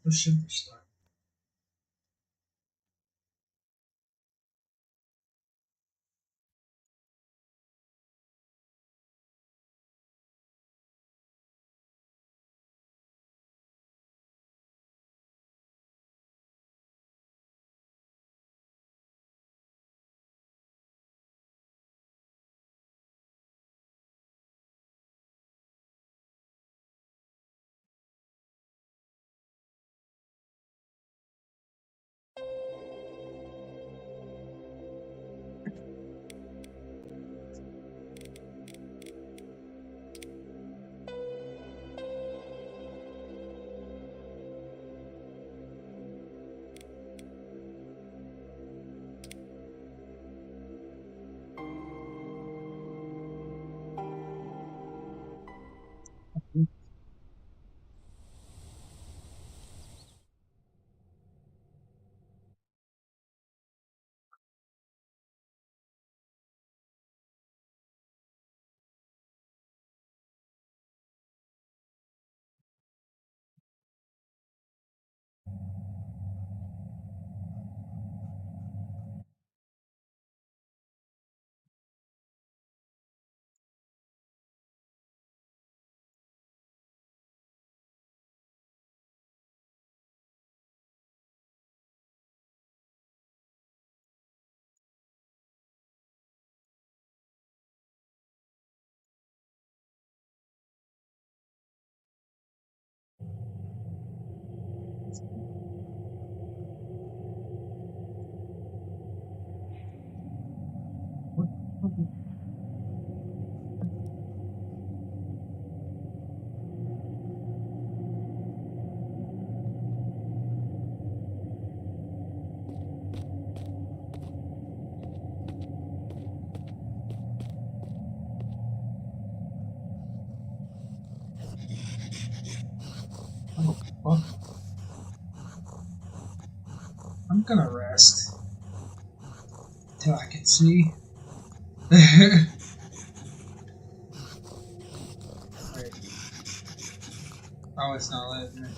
What should we start? Oh, fuck. I'm gonna rest till I can see. Wait. Oh, it's not letting me.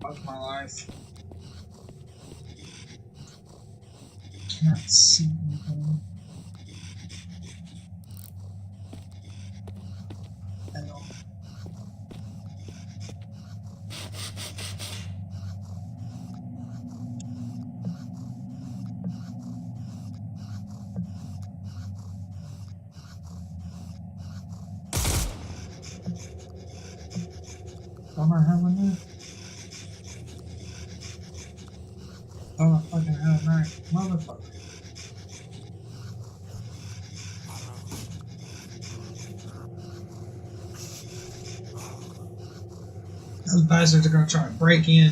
Fuck my life. Can't see anything at all. What am I having there? Oh, fucking hell, night. Motherfucker. Those bastards are gonna try to break in.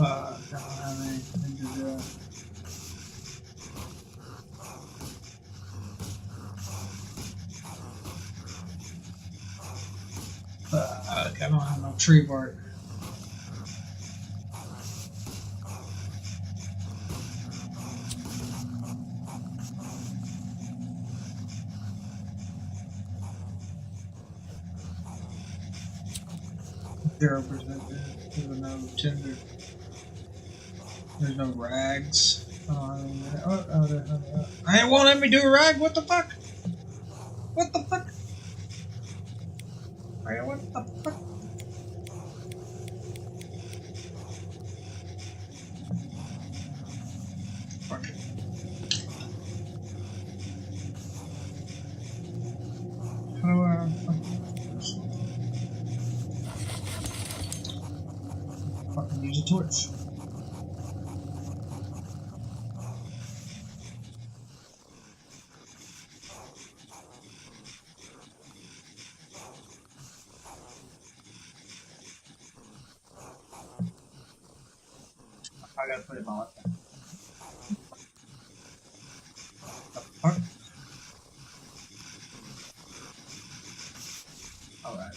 I don't have anything to do. I don't have no tree bark. 0%. There's no Tinder. There's no rags. I won't let me do a rag. What the fuck? What the fuck? What the fuck? Fuck it. How do I fucking use a torch? I gotta put it on. Fuck. Alright.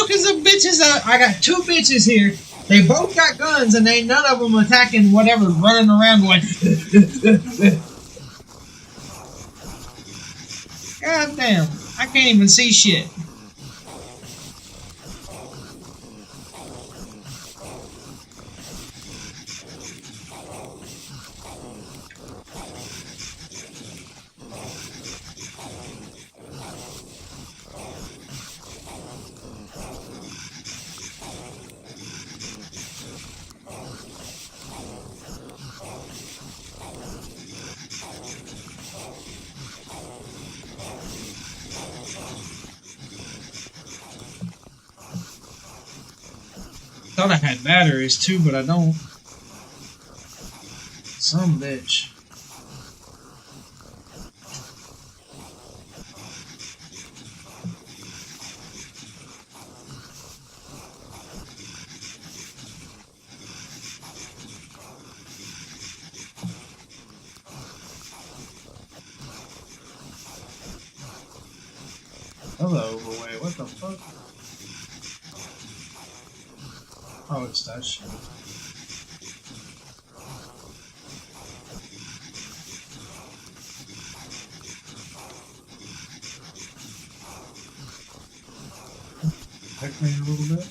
Is the bitches I got two bitches here. They both got guns and they none of them attacking whatever running around going. God damn, I can't even see shit. Thought I had batteries too, but I don't. Some bitch. Hello, wait, what the fuck? Oh, it's that shit. Check me a little bit.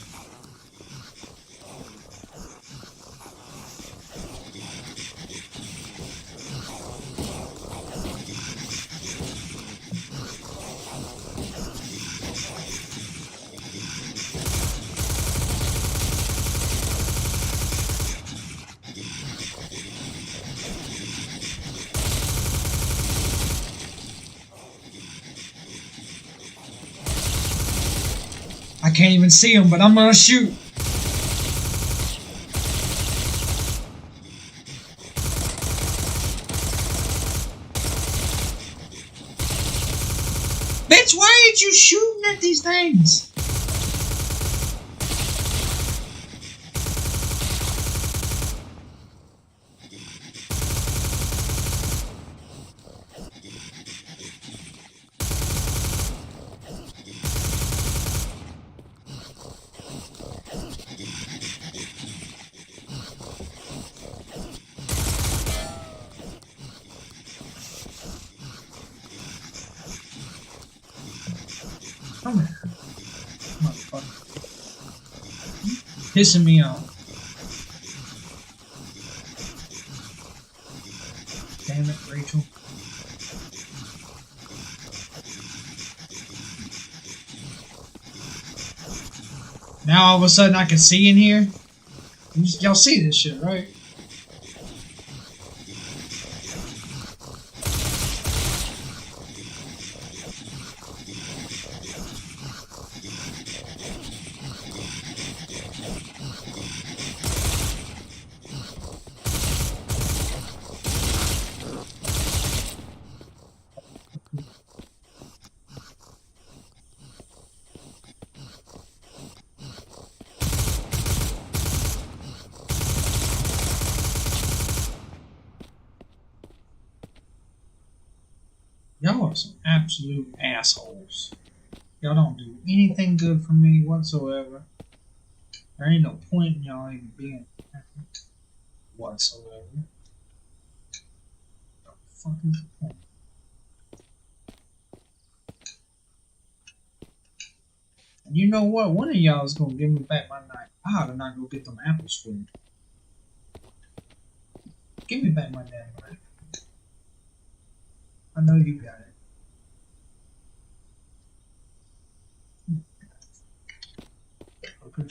I can't even see him, but I'm gonna shoot. Bitch, why ain't you shooting at these things? Come here. Motherfucker. Pissing me off. Damn it, Rachel. Now all of a sudden I can see in here. Y'all see this shit, right? Y'all are some absolute assholes. Y'all don't do anything good for me whatsoever. There ain't no point in y'all even being whatsoever. No fucking point. And you know what? One of y'all is gonna give me back my knife. I ought to not go get them apples for you. Give me back my damn knife. I know you got it. Okay.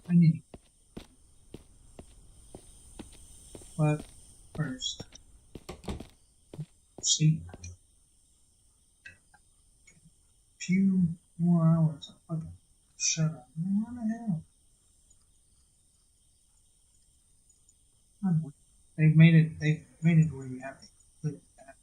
I need. But first, see, few more hours. Fucking shut up. What the hell? They've made it. They've made it where you have to click that.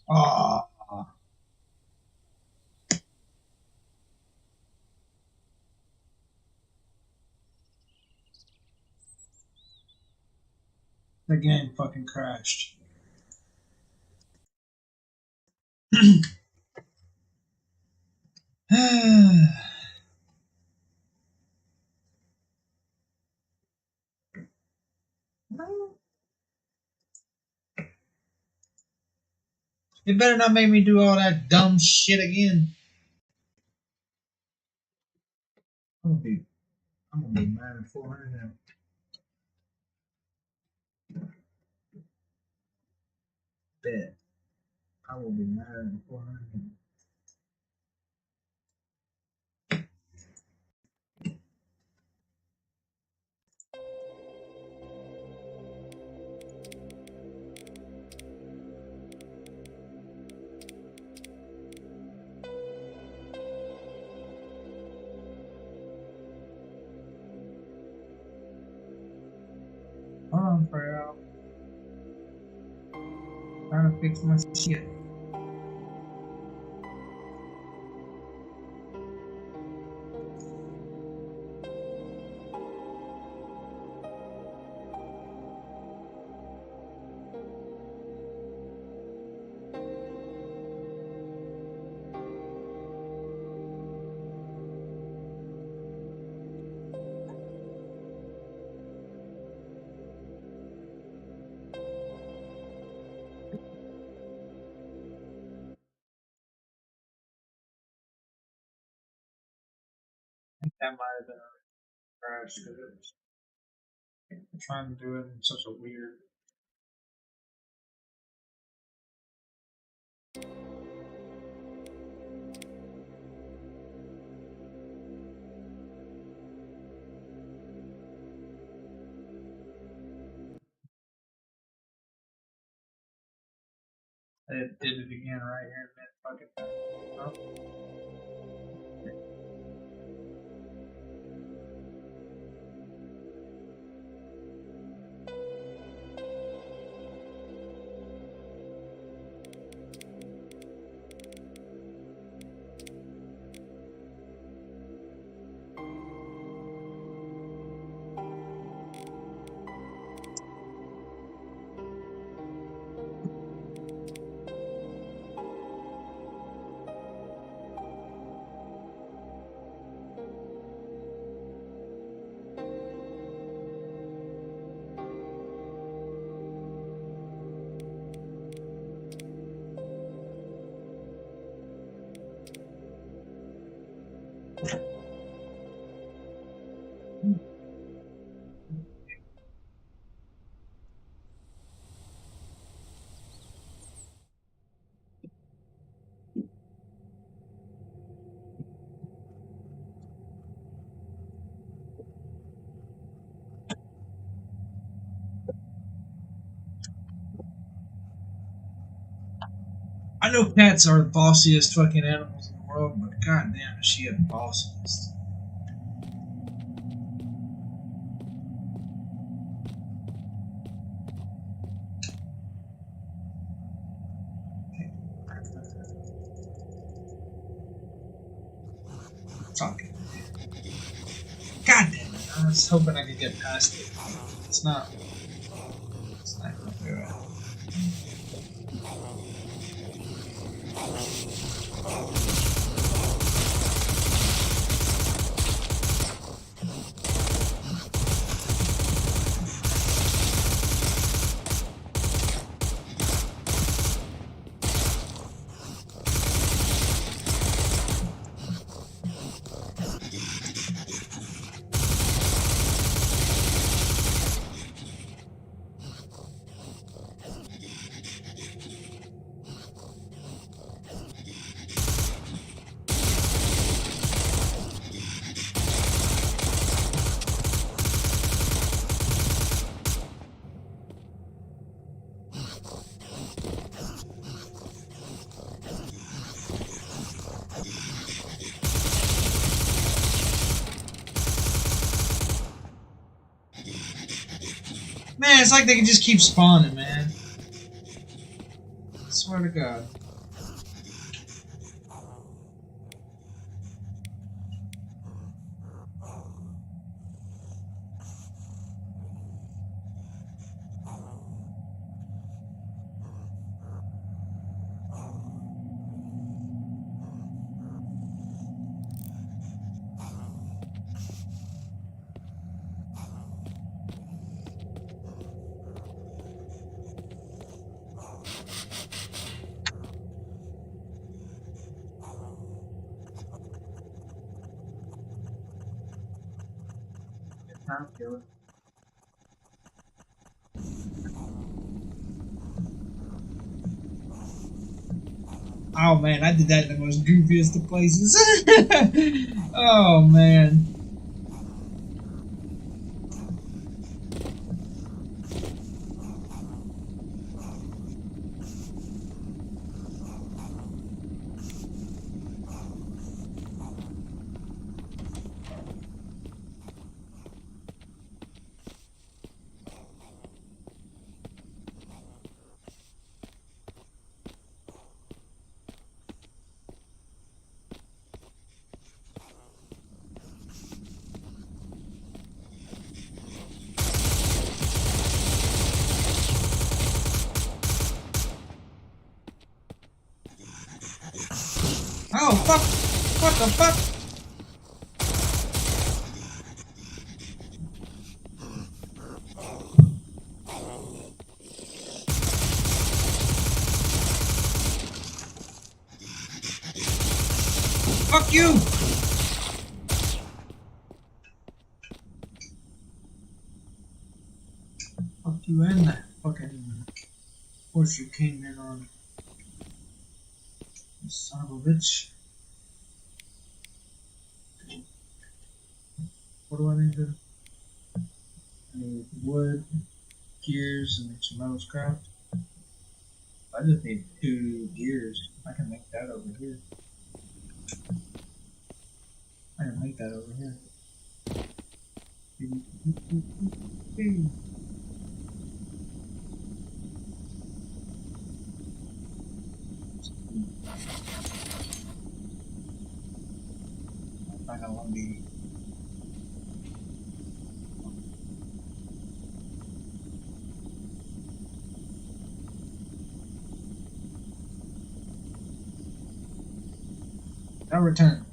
Oh, the game fucking crashed. It better not make me do all that dumb shit again. I'm gonna be mad at 400 now. Bet. I will be mad at 400 now. Hold on, Fredo. Trying to fix my shit. I think that might have been a crash because I'm trying to do it in such a weird. I did it again right here in that fucking thing. Oh. know cats are the bossiest fucking animals in the world, but goddamn, is she the bossiest? Talking. God damn it! I was hoping I could get past it. It's not. It's not gonna do it. Man, it's like they can just keep spawning, man. I swear to God. Time killer. Oh man, I did that in the most goofiest of places. Oh man. Oh fuck! What the fuck? Fuck you! Fuck you and that fucking horse you came in on. You son of a bitch. What do I need to? I need wood, gears, and some metal scrap. I just need 2 gears. I can make that over here. I can make that over here. I'm not gonna want to be. No return.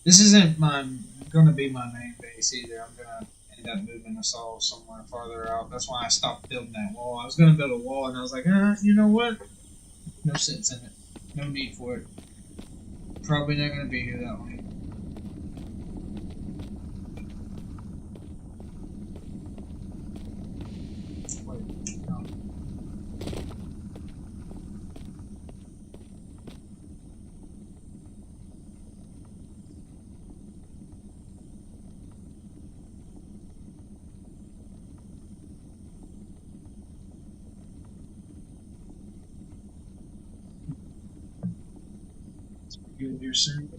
This isn't gonna be my main base either. I'm gonna end up moving us all somewhere farther out. That's why I stopped building that wall. I was gonna build a wall and I was like, you know what? No sense in it. No need for it. Probably not gonna be here that way. Wait, no. You and your son.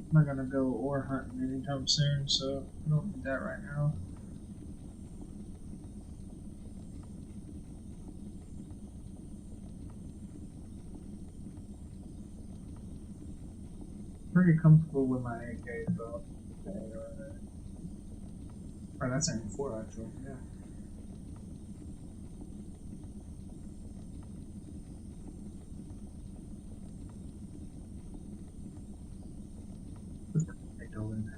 I'm not gonna go ore hunting anytime soon, so I don't need that right now. Pretty comfortable with my AK though. Or that's only 4 actually, yeah. I don't.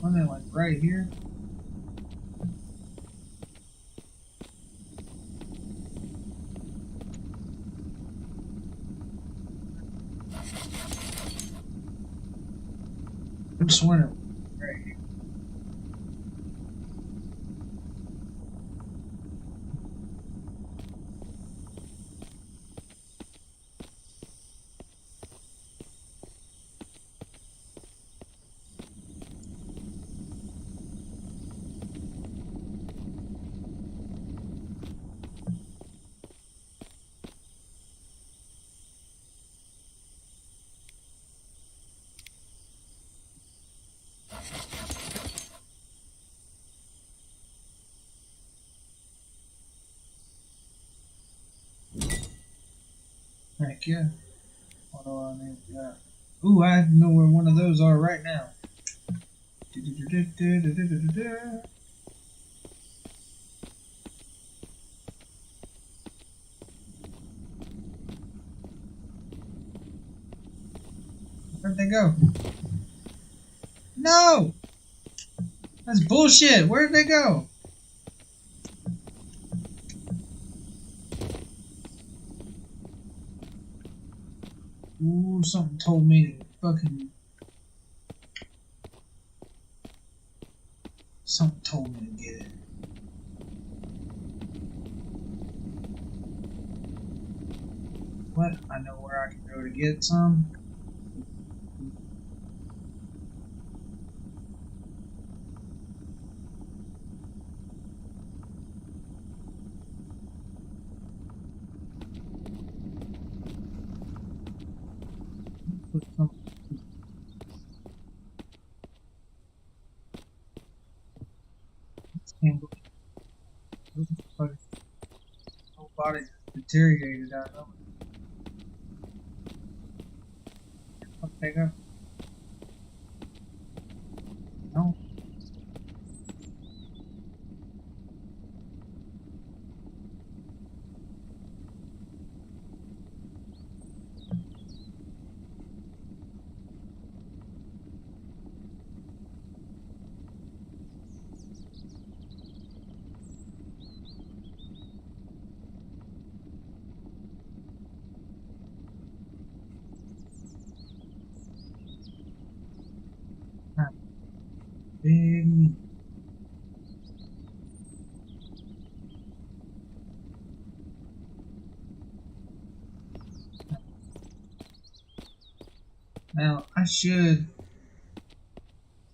Wasn't it like right here? I'm swimming. Right here. Heck yeah. What do I need? Yeah. Ooh, I know where one of those are right now. Where'd they go? No! That's bullshit! Where'd they go? Ooh, something told me to fucking... Something told me to get it. What? I know where I can go to get some. Put some. Whole body deteriorated out of it. Okay, go. No. Big meat. Now, I should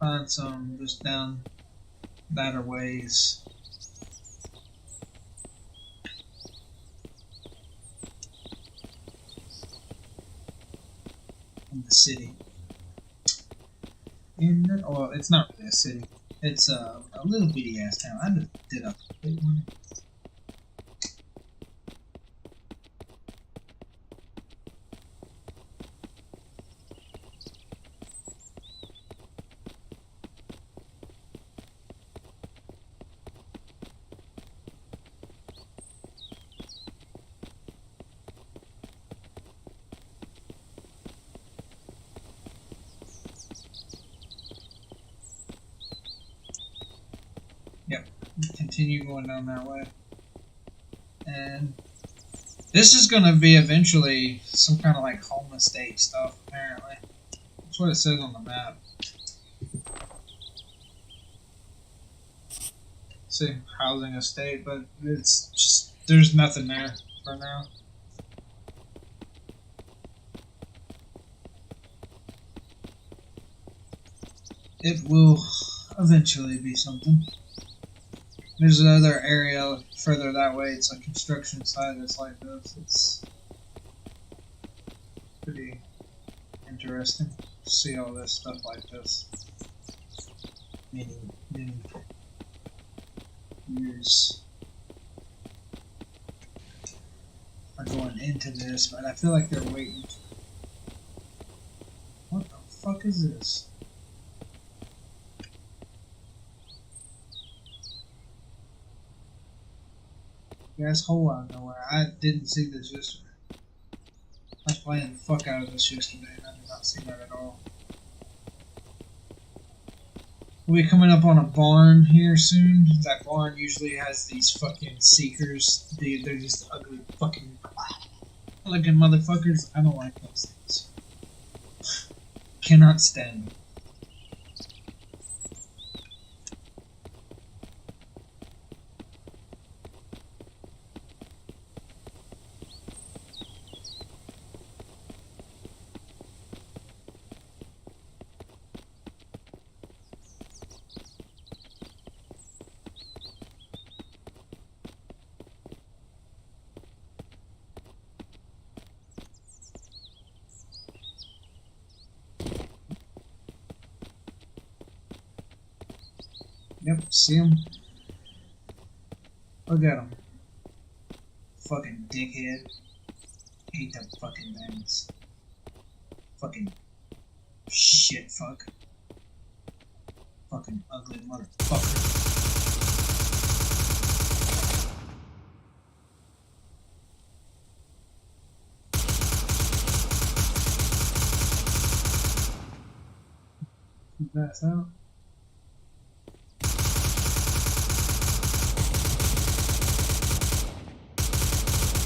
find some just down better ways. in the city. Well, it's not really a city. It's a little bitty ass town. I just did a big one. Yep, continue going down that way. And this is going to be eventually some kind of like home estate stuff, apparently. That's what it says on the map. See, housing estate, but it's just, there's nothing there for now. It will eventually be something. There's another area further that way. It's a construction site that's like this. It's pretty interesting to see all this stuff like this. Many years are going into this, but I feel like they're waiting. What the fuck is this? Gas hole out of nowhere. I didn't see this yesterday. I was playing the fuck out of this yesterday and I did not see that at all. We'll be coming up on a barn here soon. That barn usually has these fucking seekers. They're just ugly fucking looking motherfuckers. I don't like those things. Cannot stand them. Yep, see him? Look at him. Fucking dickhead. Hate them fucking things. Fucking shit fuck. Fucking ugly motherfucker. Pass out.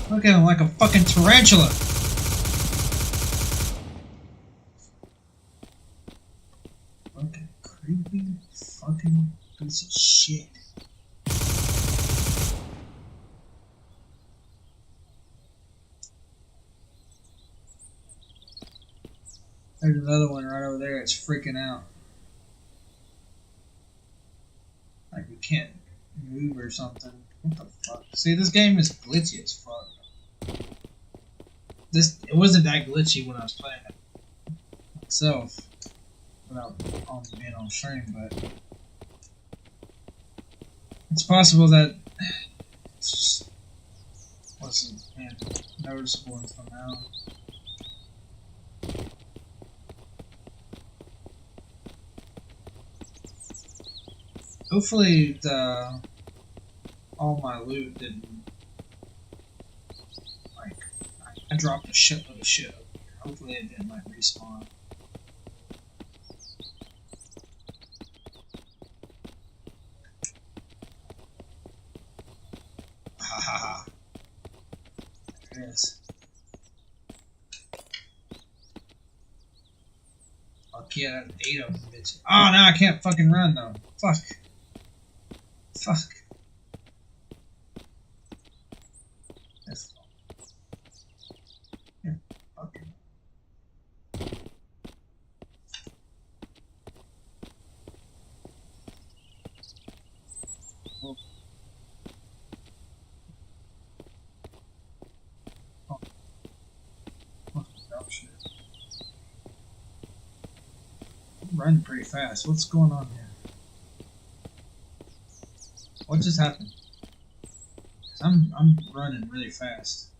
Look at him like a fucking tarantula. Fucking creepy fucking piece of shit. There's another one right over there. It's freaking out. Like we can't move or something. What the fuck? See, this game is glitchy as fuck. It wasn't that glitchy when I was playing it myself without being on stream, but it's possible that it's just wasn't noticeable until now. Hopefully all my loot didn't, like, I dropped a shitload of shit. Hopefully it didn't like respawn. Ha ha ha. There it is. Fuck yeah, 8 of them, bitch. Oh, now I can't fucking run though. Fuck. Fuck. That's yeah, fucking. Oh. Oh. Fucking dumb shit. run pretty fast. What's going on here? What just happened? 'Cause I'm running really fast.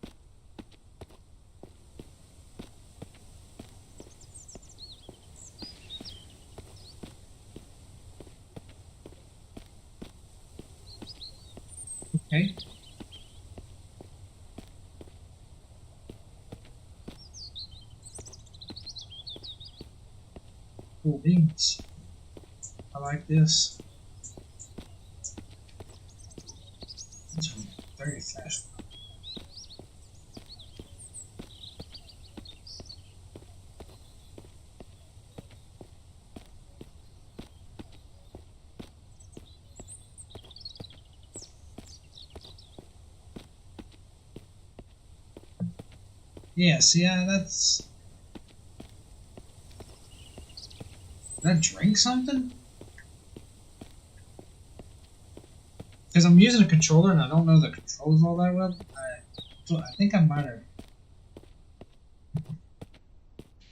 Okay. Cool beans. I like this. It's very fast. Yeah, see, that's... Did I drink something? Because I'm using a controller and I don't know the controls all that well. I think I might have...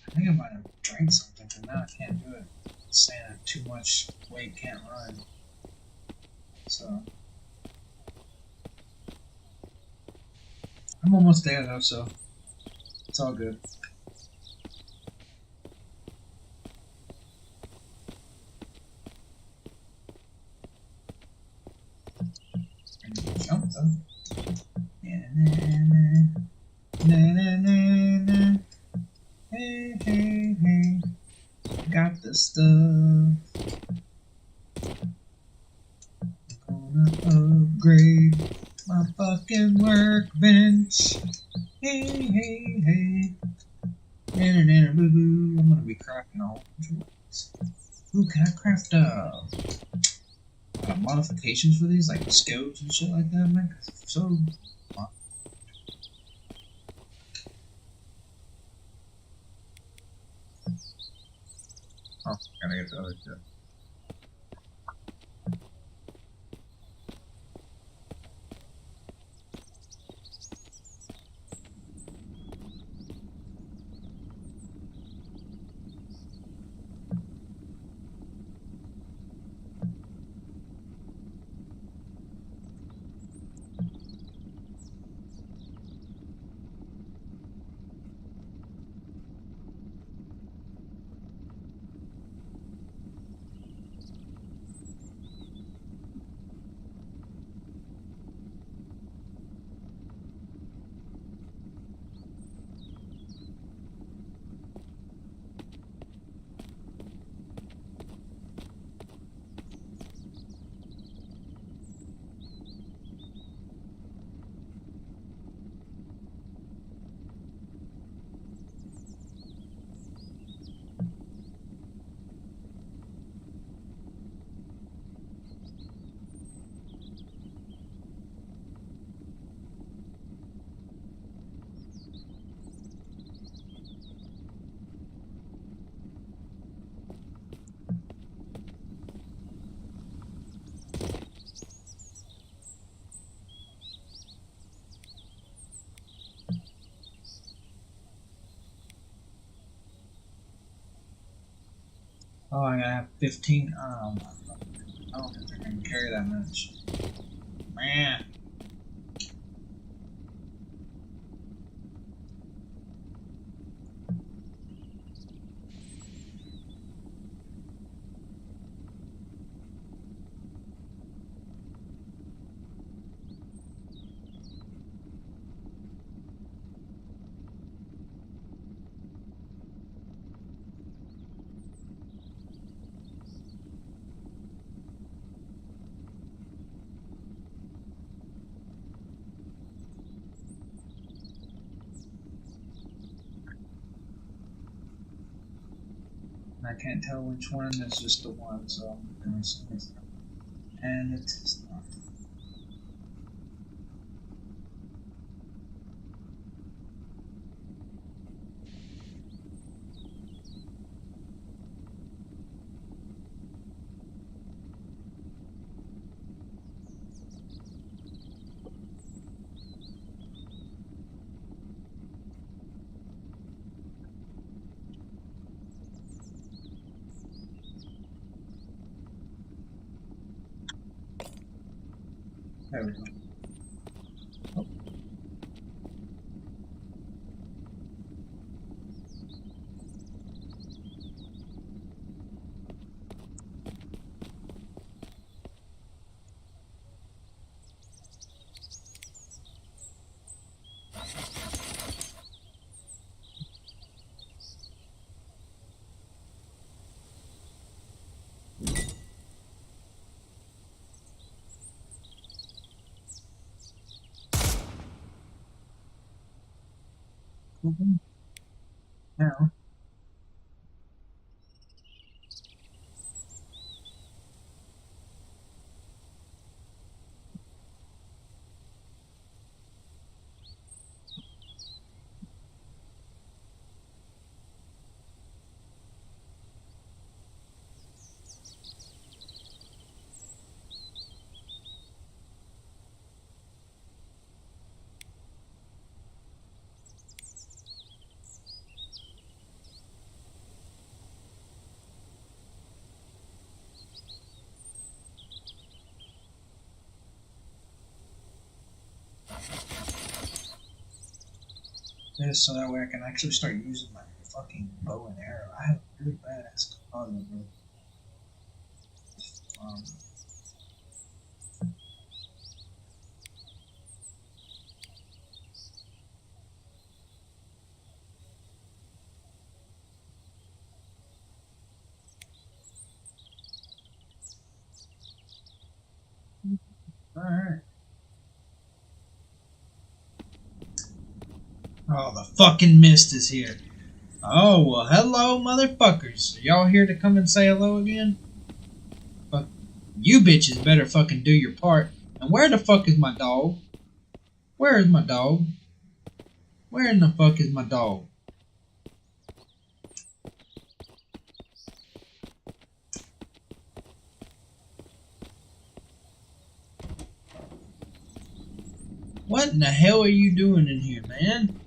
I think I might have drank something, but now I can't do it. It's saying I have too much weight, can't run. So... I'm almost there though, so... It's all good. Jump though. Na. Hey, hey, hey. Got the stuff. Gonna upgrade my fucking workbench. Hey, hey, hey. Na boo boo. I'm gonna be crafting a whole bunch of ways. Ooh, can I craft modifications for these, like scopes and shit like that, man? So. Oh, gotta get the other shit. Oh, I gotta have 15. I don't think I can carry that much. Man. I can't tell which one is just the one, so I'm gonna assume it's not. And it is not. There we go. Oh. Now. This so that way I can actually start using my fucking bow and arrow. I have a really badass composite, bro. Alright. Oh, the fucking mist is here. Oh, well, hello, motherfuckers. Are y'all here to come and say hello again? Fuck. You bitches better fucking do your part. And where the fuck is my dog? Where is my dog? Where in the fuck is my dog? What in the hell are you doing in here, man?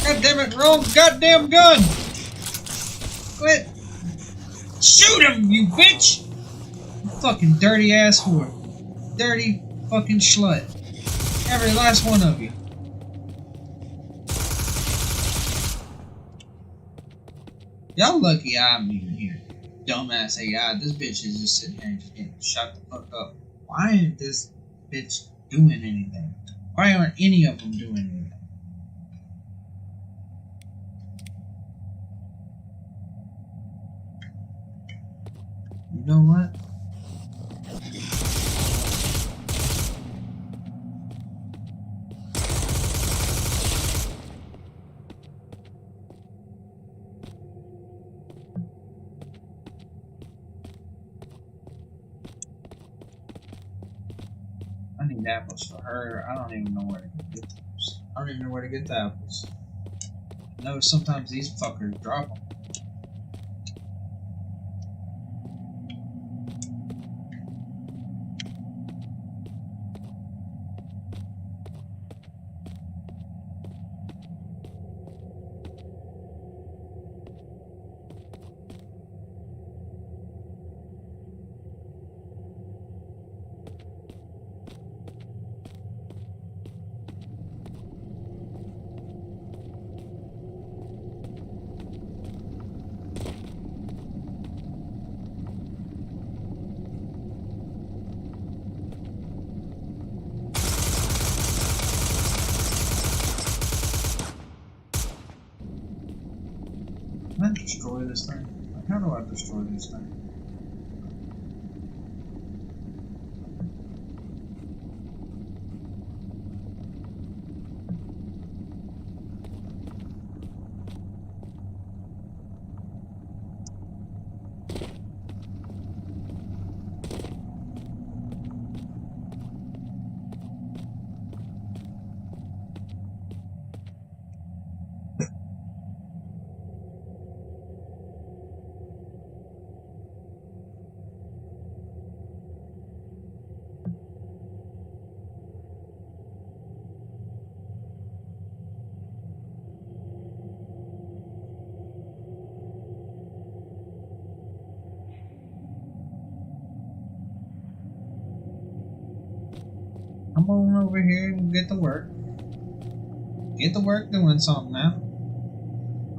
God damn it, wrong goddamn gun! Quit! Shoot him, you bitch! You fucking dirty ass whore. Dirty fucking slut. Every last one of you. Y'all lucky I'm even here. Dumbass AI, this bitch is just sitting here and just getting shut the fuck up. Why ain't this bitch doing anything? Why aren't any of them doing anything? You know what? I need apples for her. I don't even know where to get those. I don't even know where to get the apples. I know sometimes these fuckers drop them. I destroy this thing? Like, how do I destroy this thing? Come on over here and get to work. Get to work doing something now.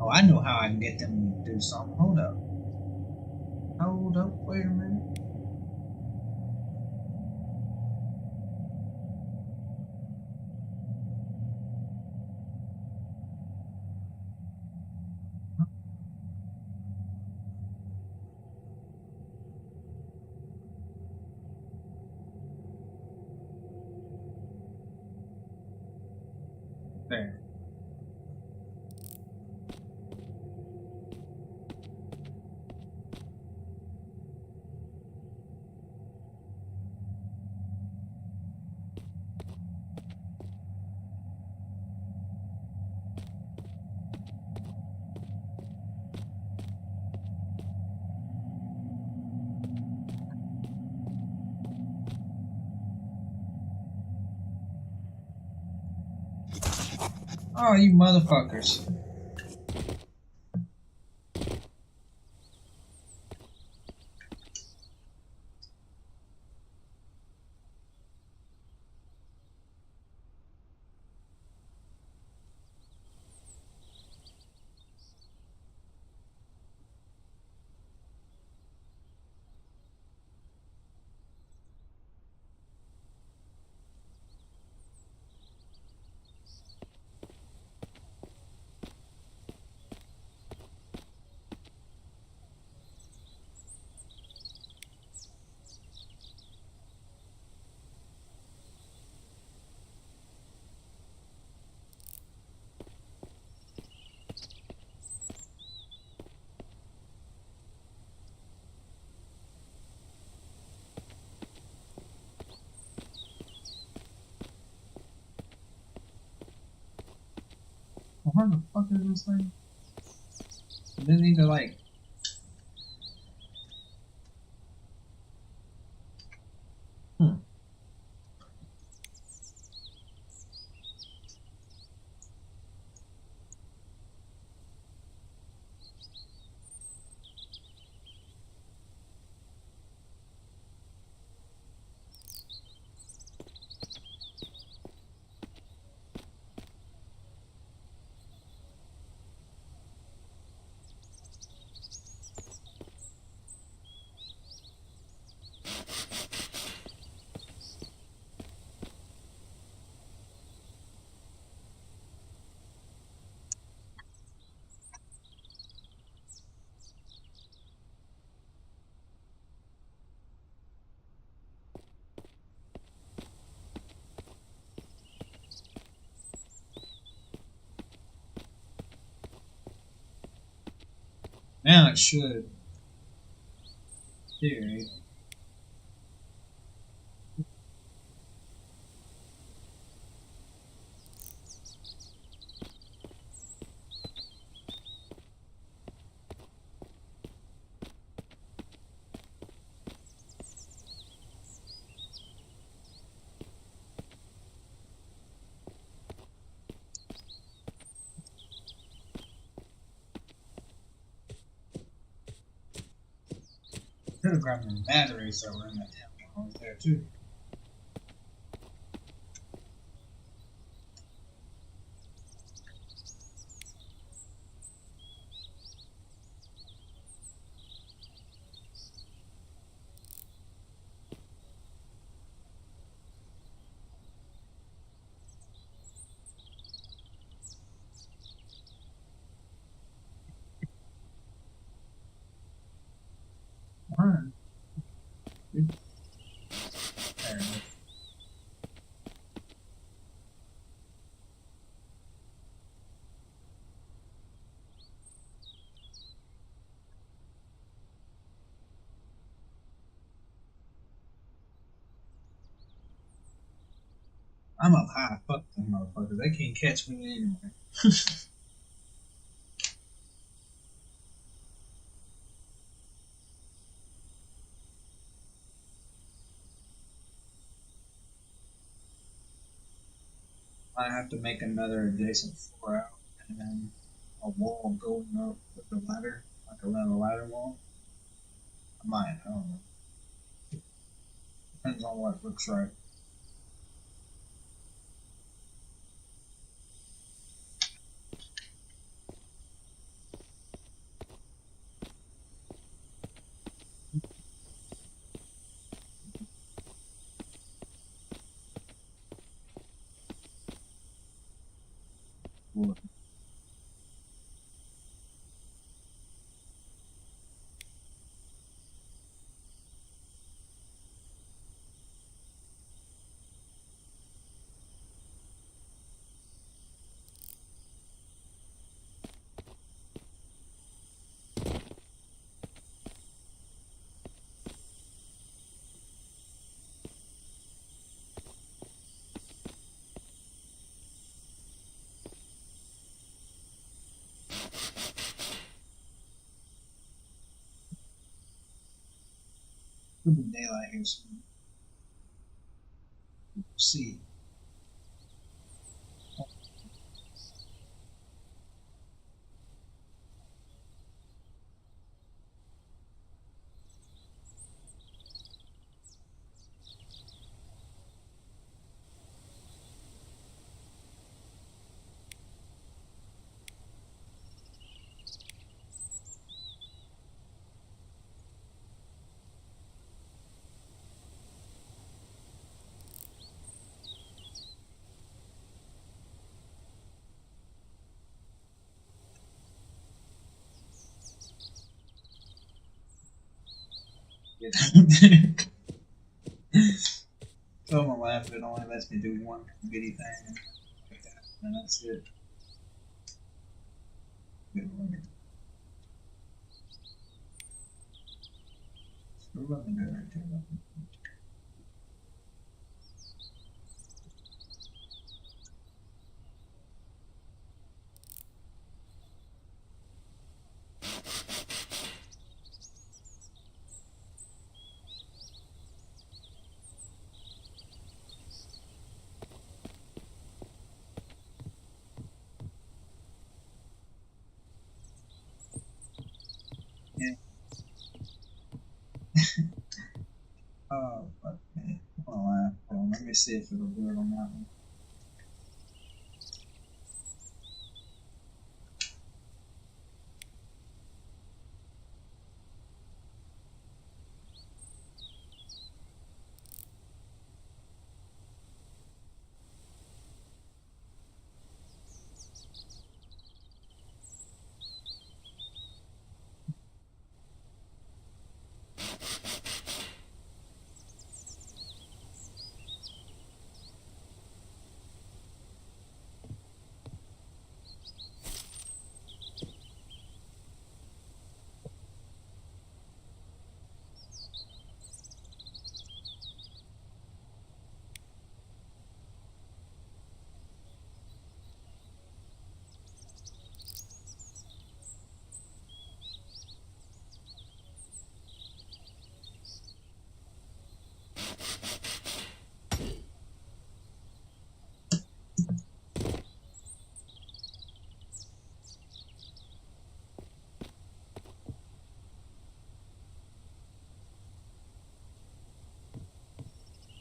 Oh, I know how I can get them to do something. Hold up. Hold up. Wait a minute. There. Oh, you motherfuckers. Well, where the fuck is this thing? I didn't need to, like... Now it should. There. Could have grabbed the batteries that were in that damn one there too. I'm up high. Fuck them motherfuckers. They can't catch me anyway. I have to make another adjacent floor out and then a wall going up with the ladder, like around the ladder wall. I might, I don't know. Depends on what looks right. It'll be daylight here soon. We'll see. So I'm gonna laugh if it only lets me do one bitty thing like that, and that's it. Good lord. Screw up and go right there. Yeah. Oh, fuck me. I'm gonna laugh. Hold on, let me see if it'll do it on that one.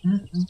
Mm-mm.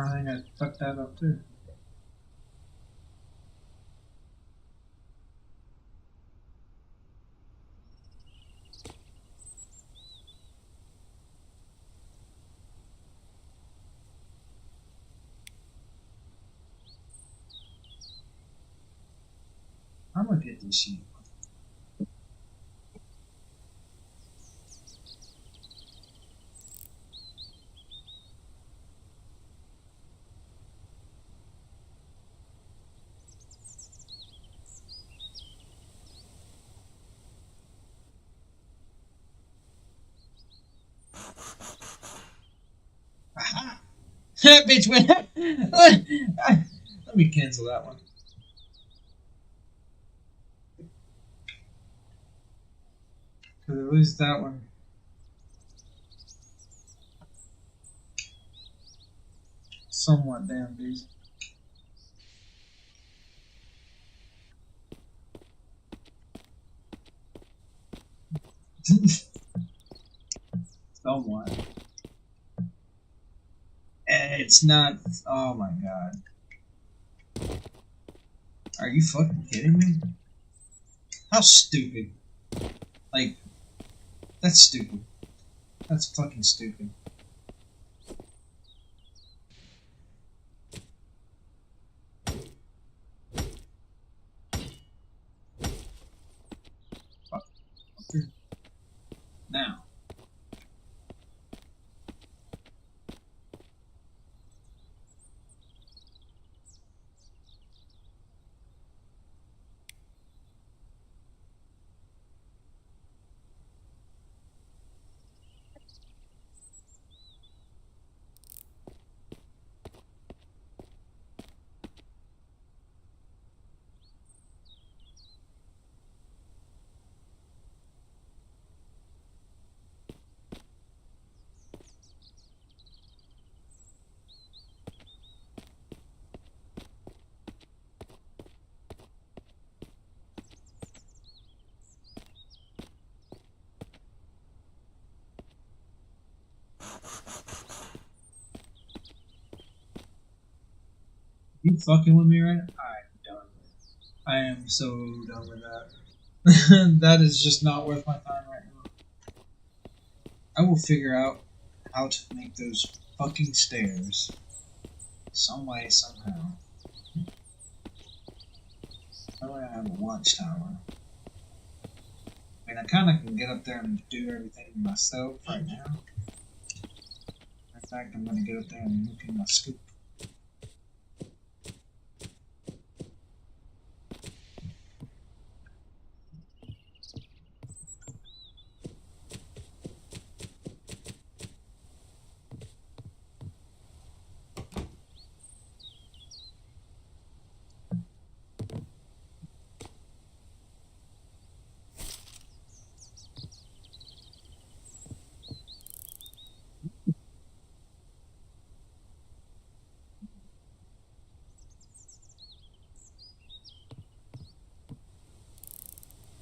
I think I fucked that up too. I'm gonna get this shit. Aha! That bitch went. Let me cancel that one. Because at least that one. Somewhat damn decent. Somewhat. It's not. Oh my god. Are you fucking kidding me? How stupid. Like, that's stupid. That's fucking stupid. Fuck. Now. You fucking with me right now? I'm done. I am so done with that. That is just not worth my time right now. I will figure out how to make those fucking stairs some way, somehow. That way I have a watchtower. I mean, I kind of can get up there and do everything myself right now. In fact, I'm going to get up there and look in my scoop.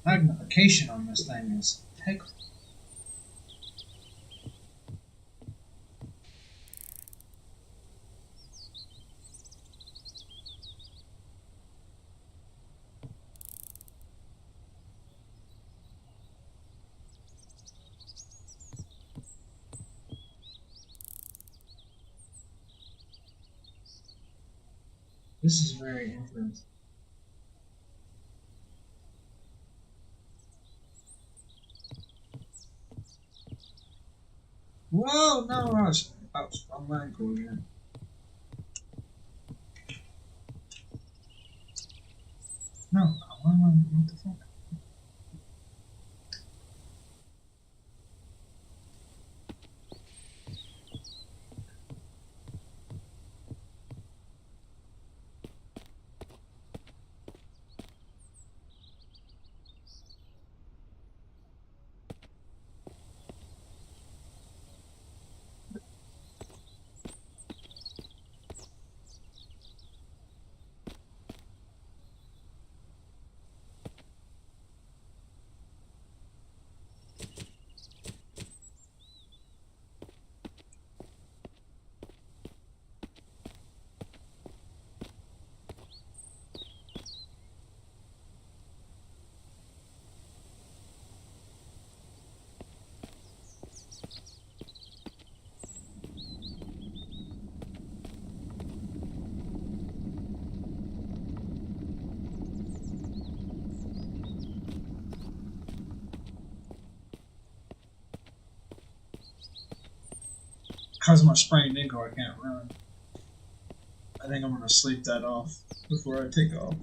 Magnification on this thing is heck. This is very interesting. Whoa, no, I was on my ankle again. No, what the fuck? Because of my sprained ankle, I can't run. I think I'm gonna sleep that off before I take off.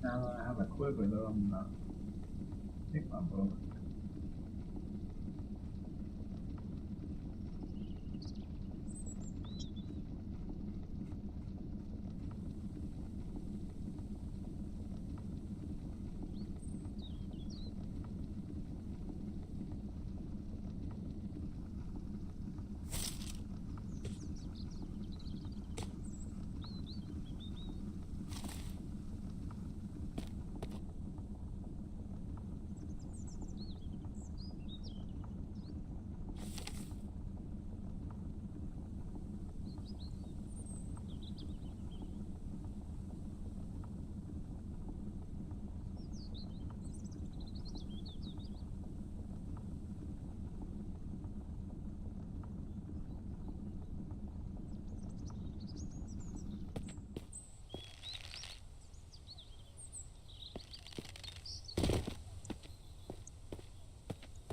Now that I have a quiver though, I'm gonna take my bow.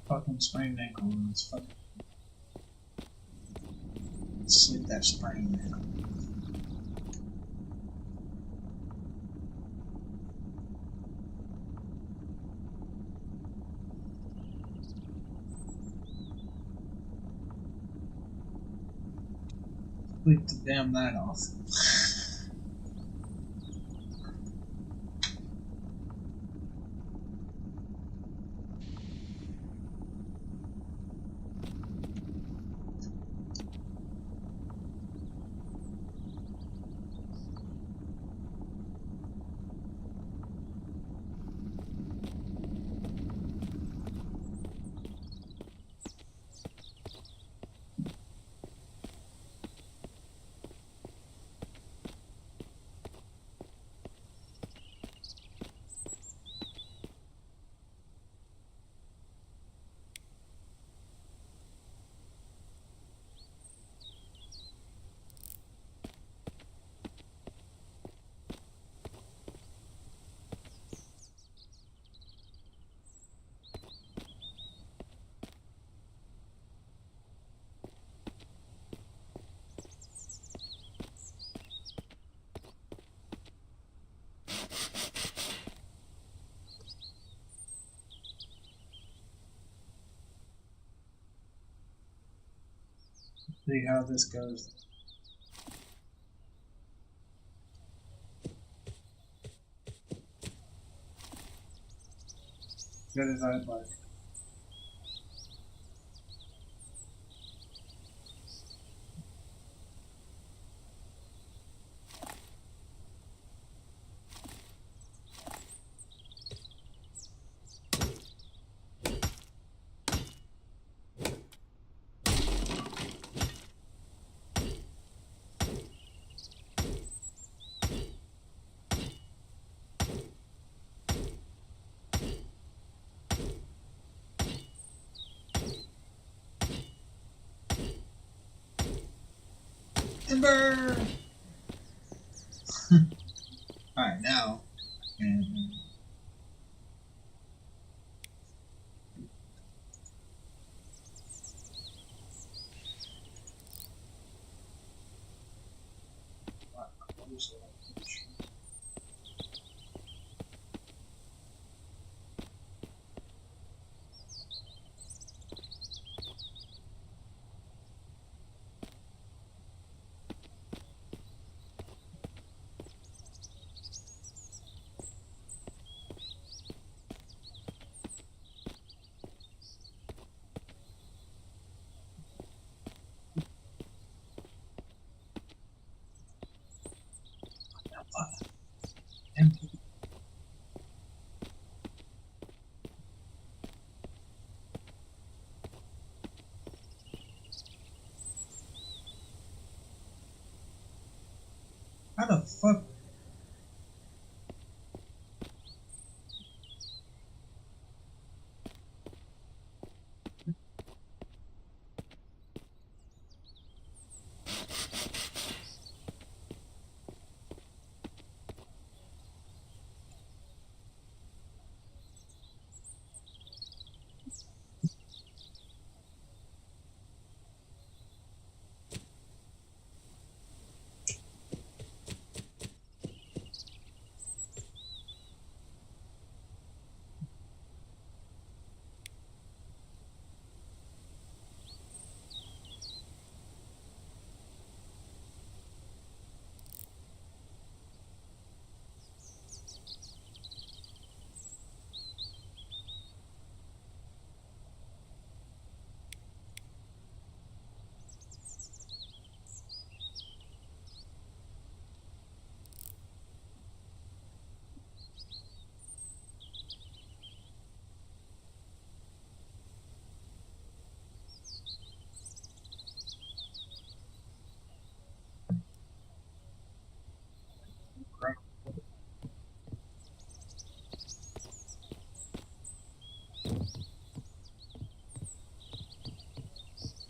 Fucking sprained ankle. It's fucking sleep that sprained ankle. Sleep the damn night off. See how this goes. Good as I'd like. Timber! Alright, now. And how the fuck?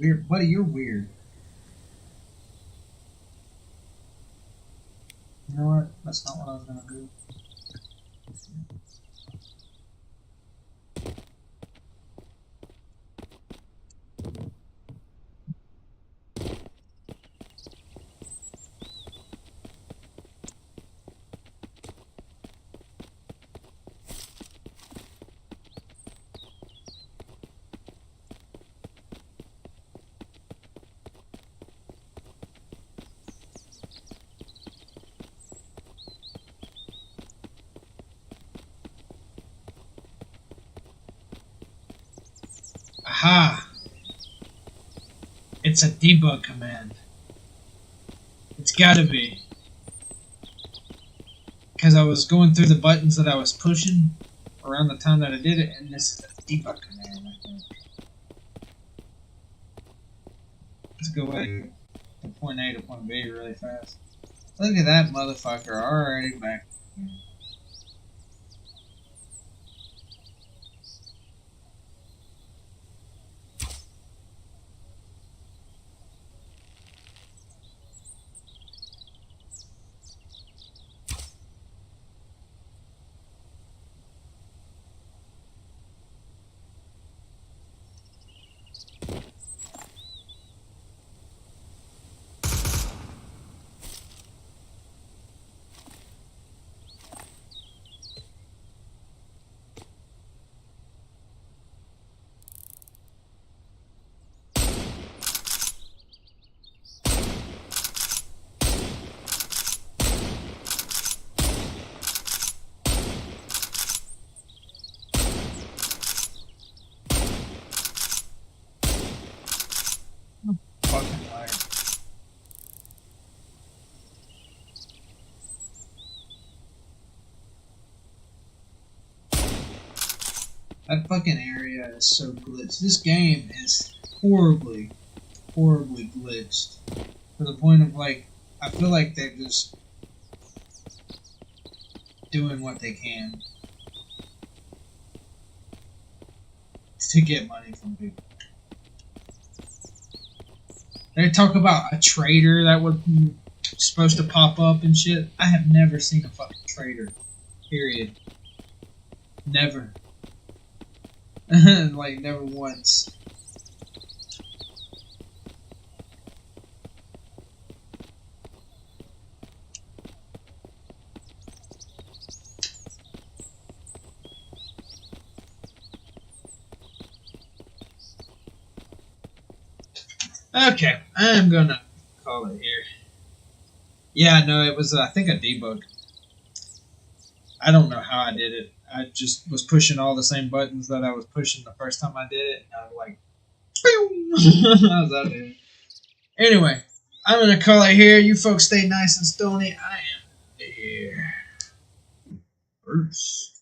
Weird, buddy. You're weird. You know what? That's not what I was gonna do. Aha! It's a debug command. It's gotta be. Because I was going through the buttons that I was pushing around the time that I did it, and this is a debug command, I think. Let's go away from point A to point B really fast. Look at that motherfucker already back. Fucking liar. That fucking area is so glitched. This game is horribly, horribly glitched. To the point of like, I feel like they're just doing what they can to get money from people. They talk about a trader that was supposed to pop up and shit. I have never seen a fucking trader. Period. Never. Like, never once. Okay, I'm gonna call it here. Yeah, no, it was, I think, a debug. I don't know how I did it. I just was pushing all the same buttons that I was pushing the first time I did it, and I was like, boom! I was out there. Anyway, I'm gonna call it here. You folks stay nice and stony. I am here. Peace.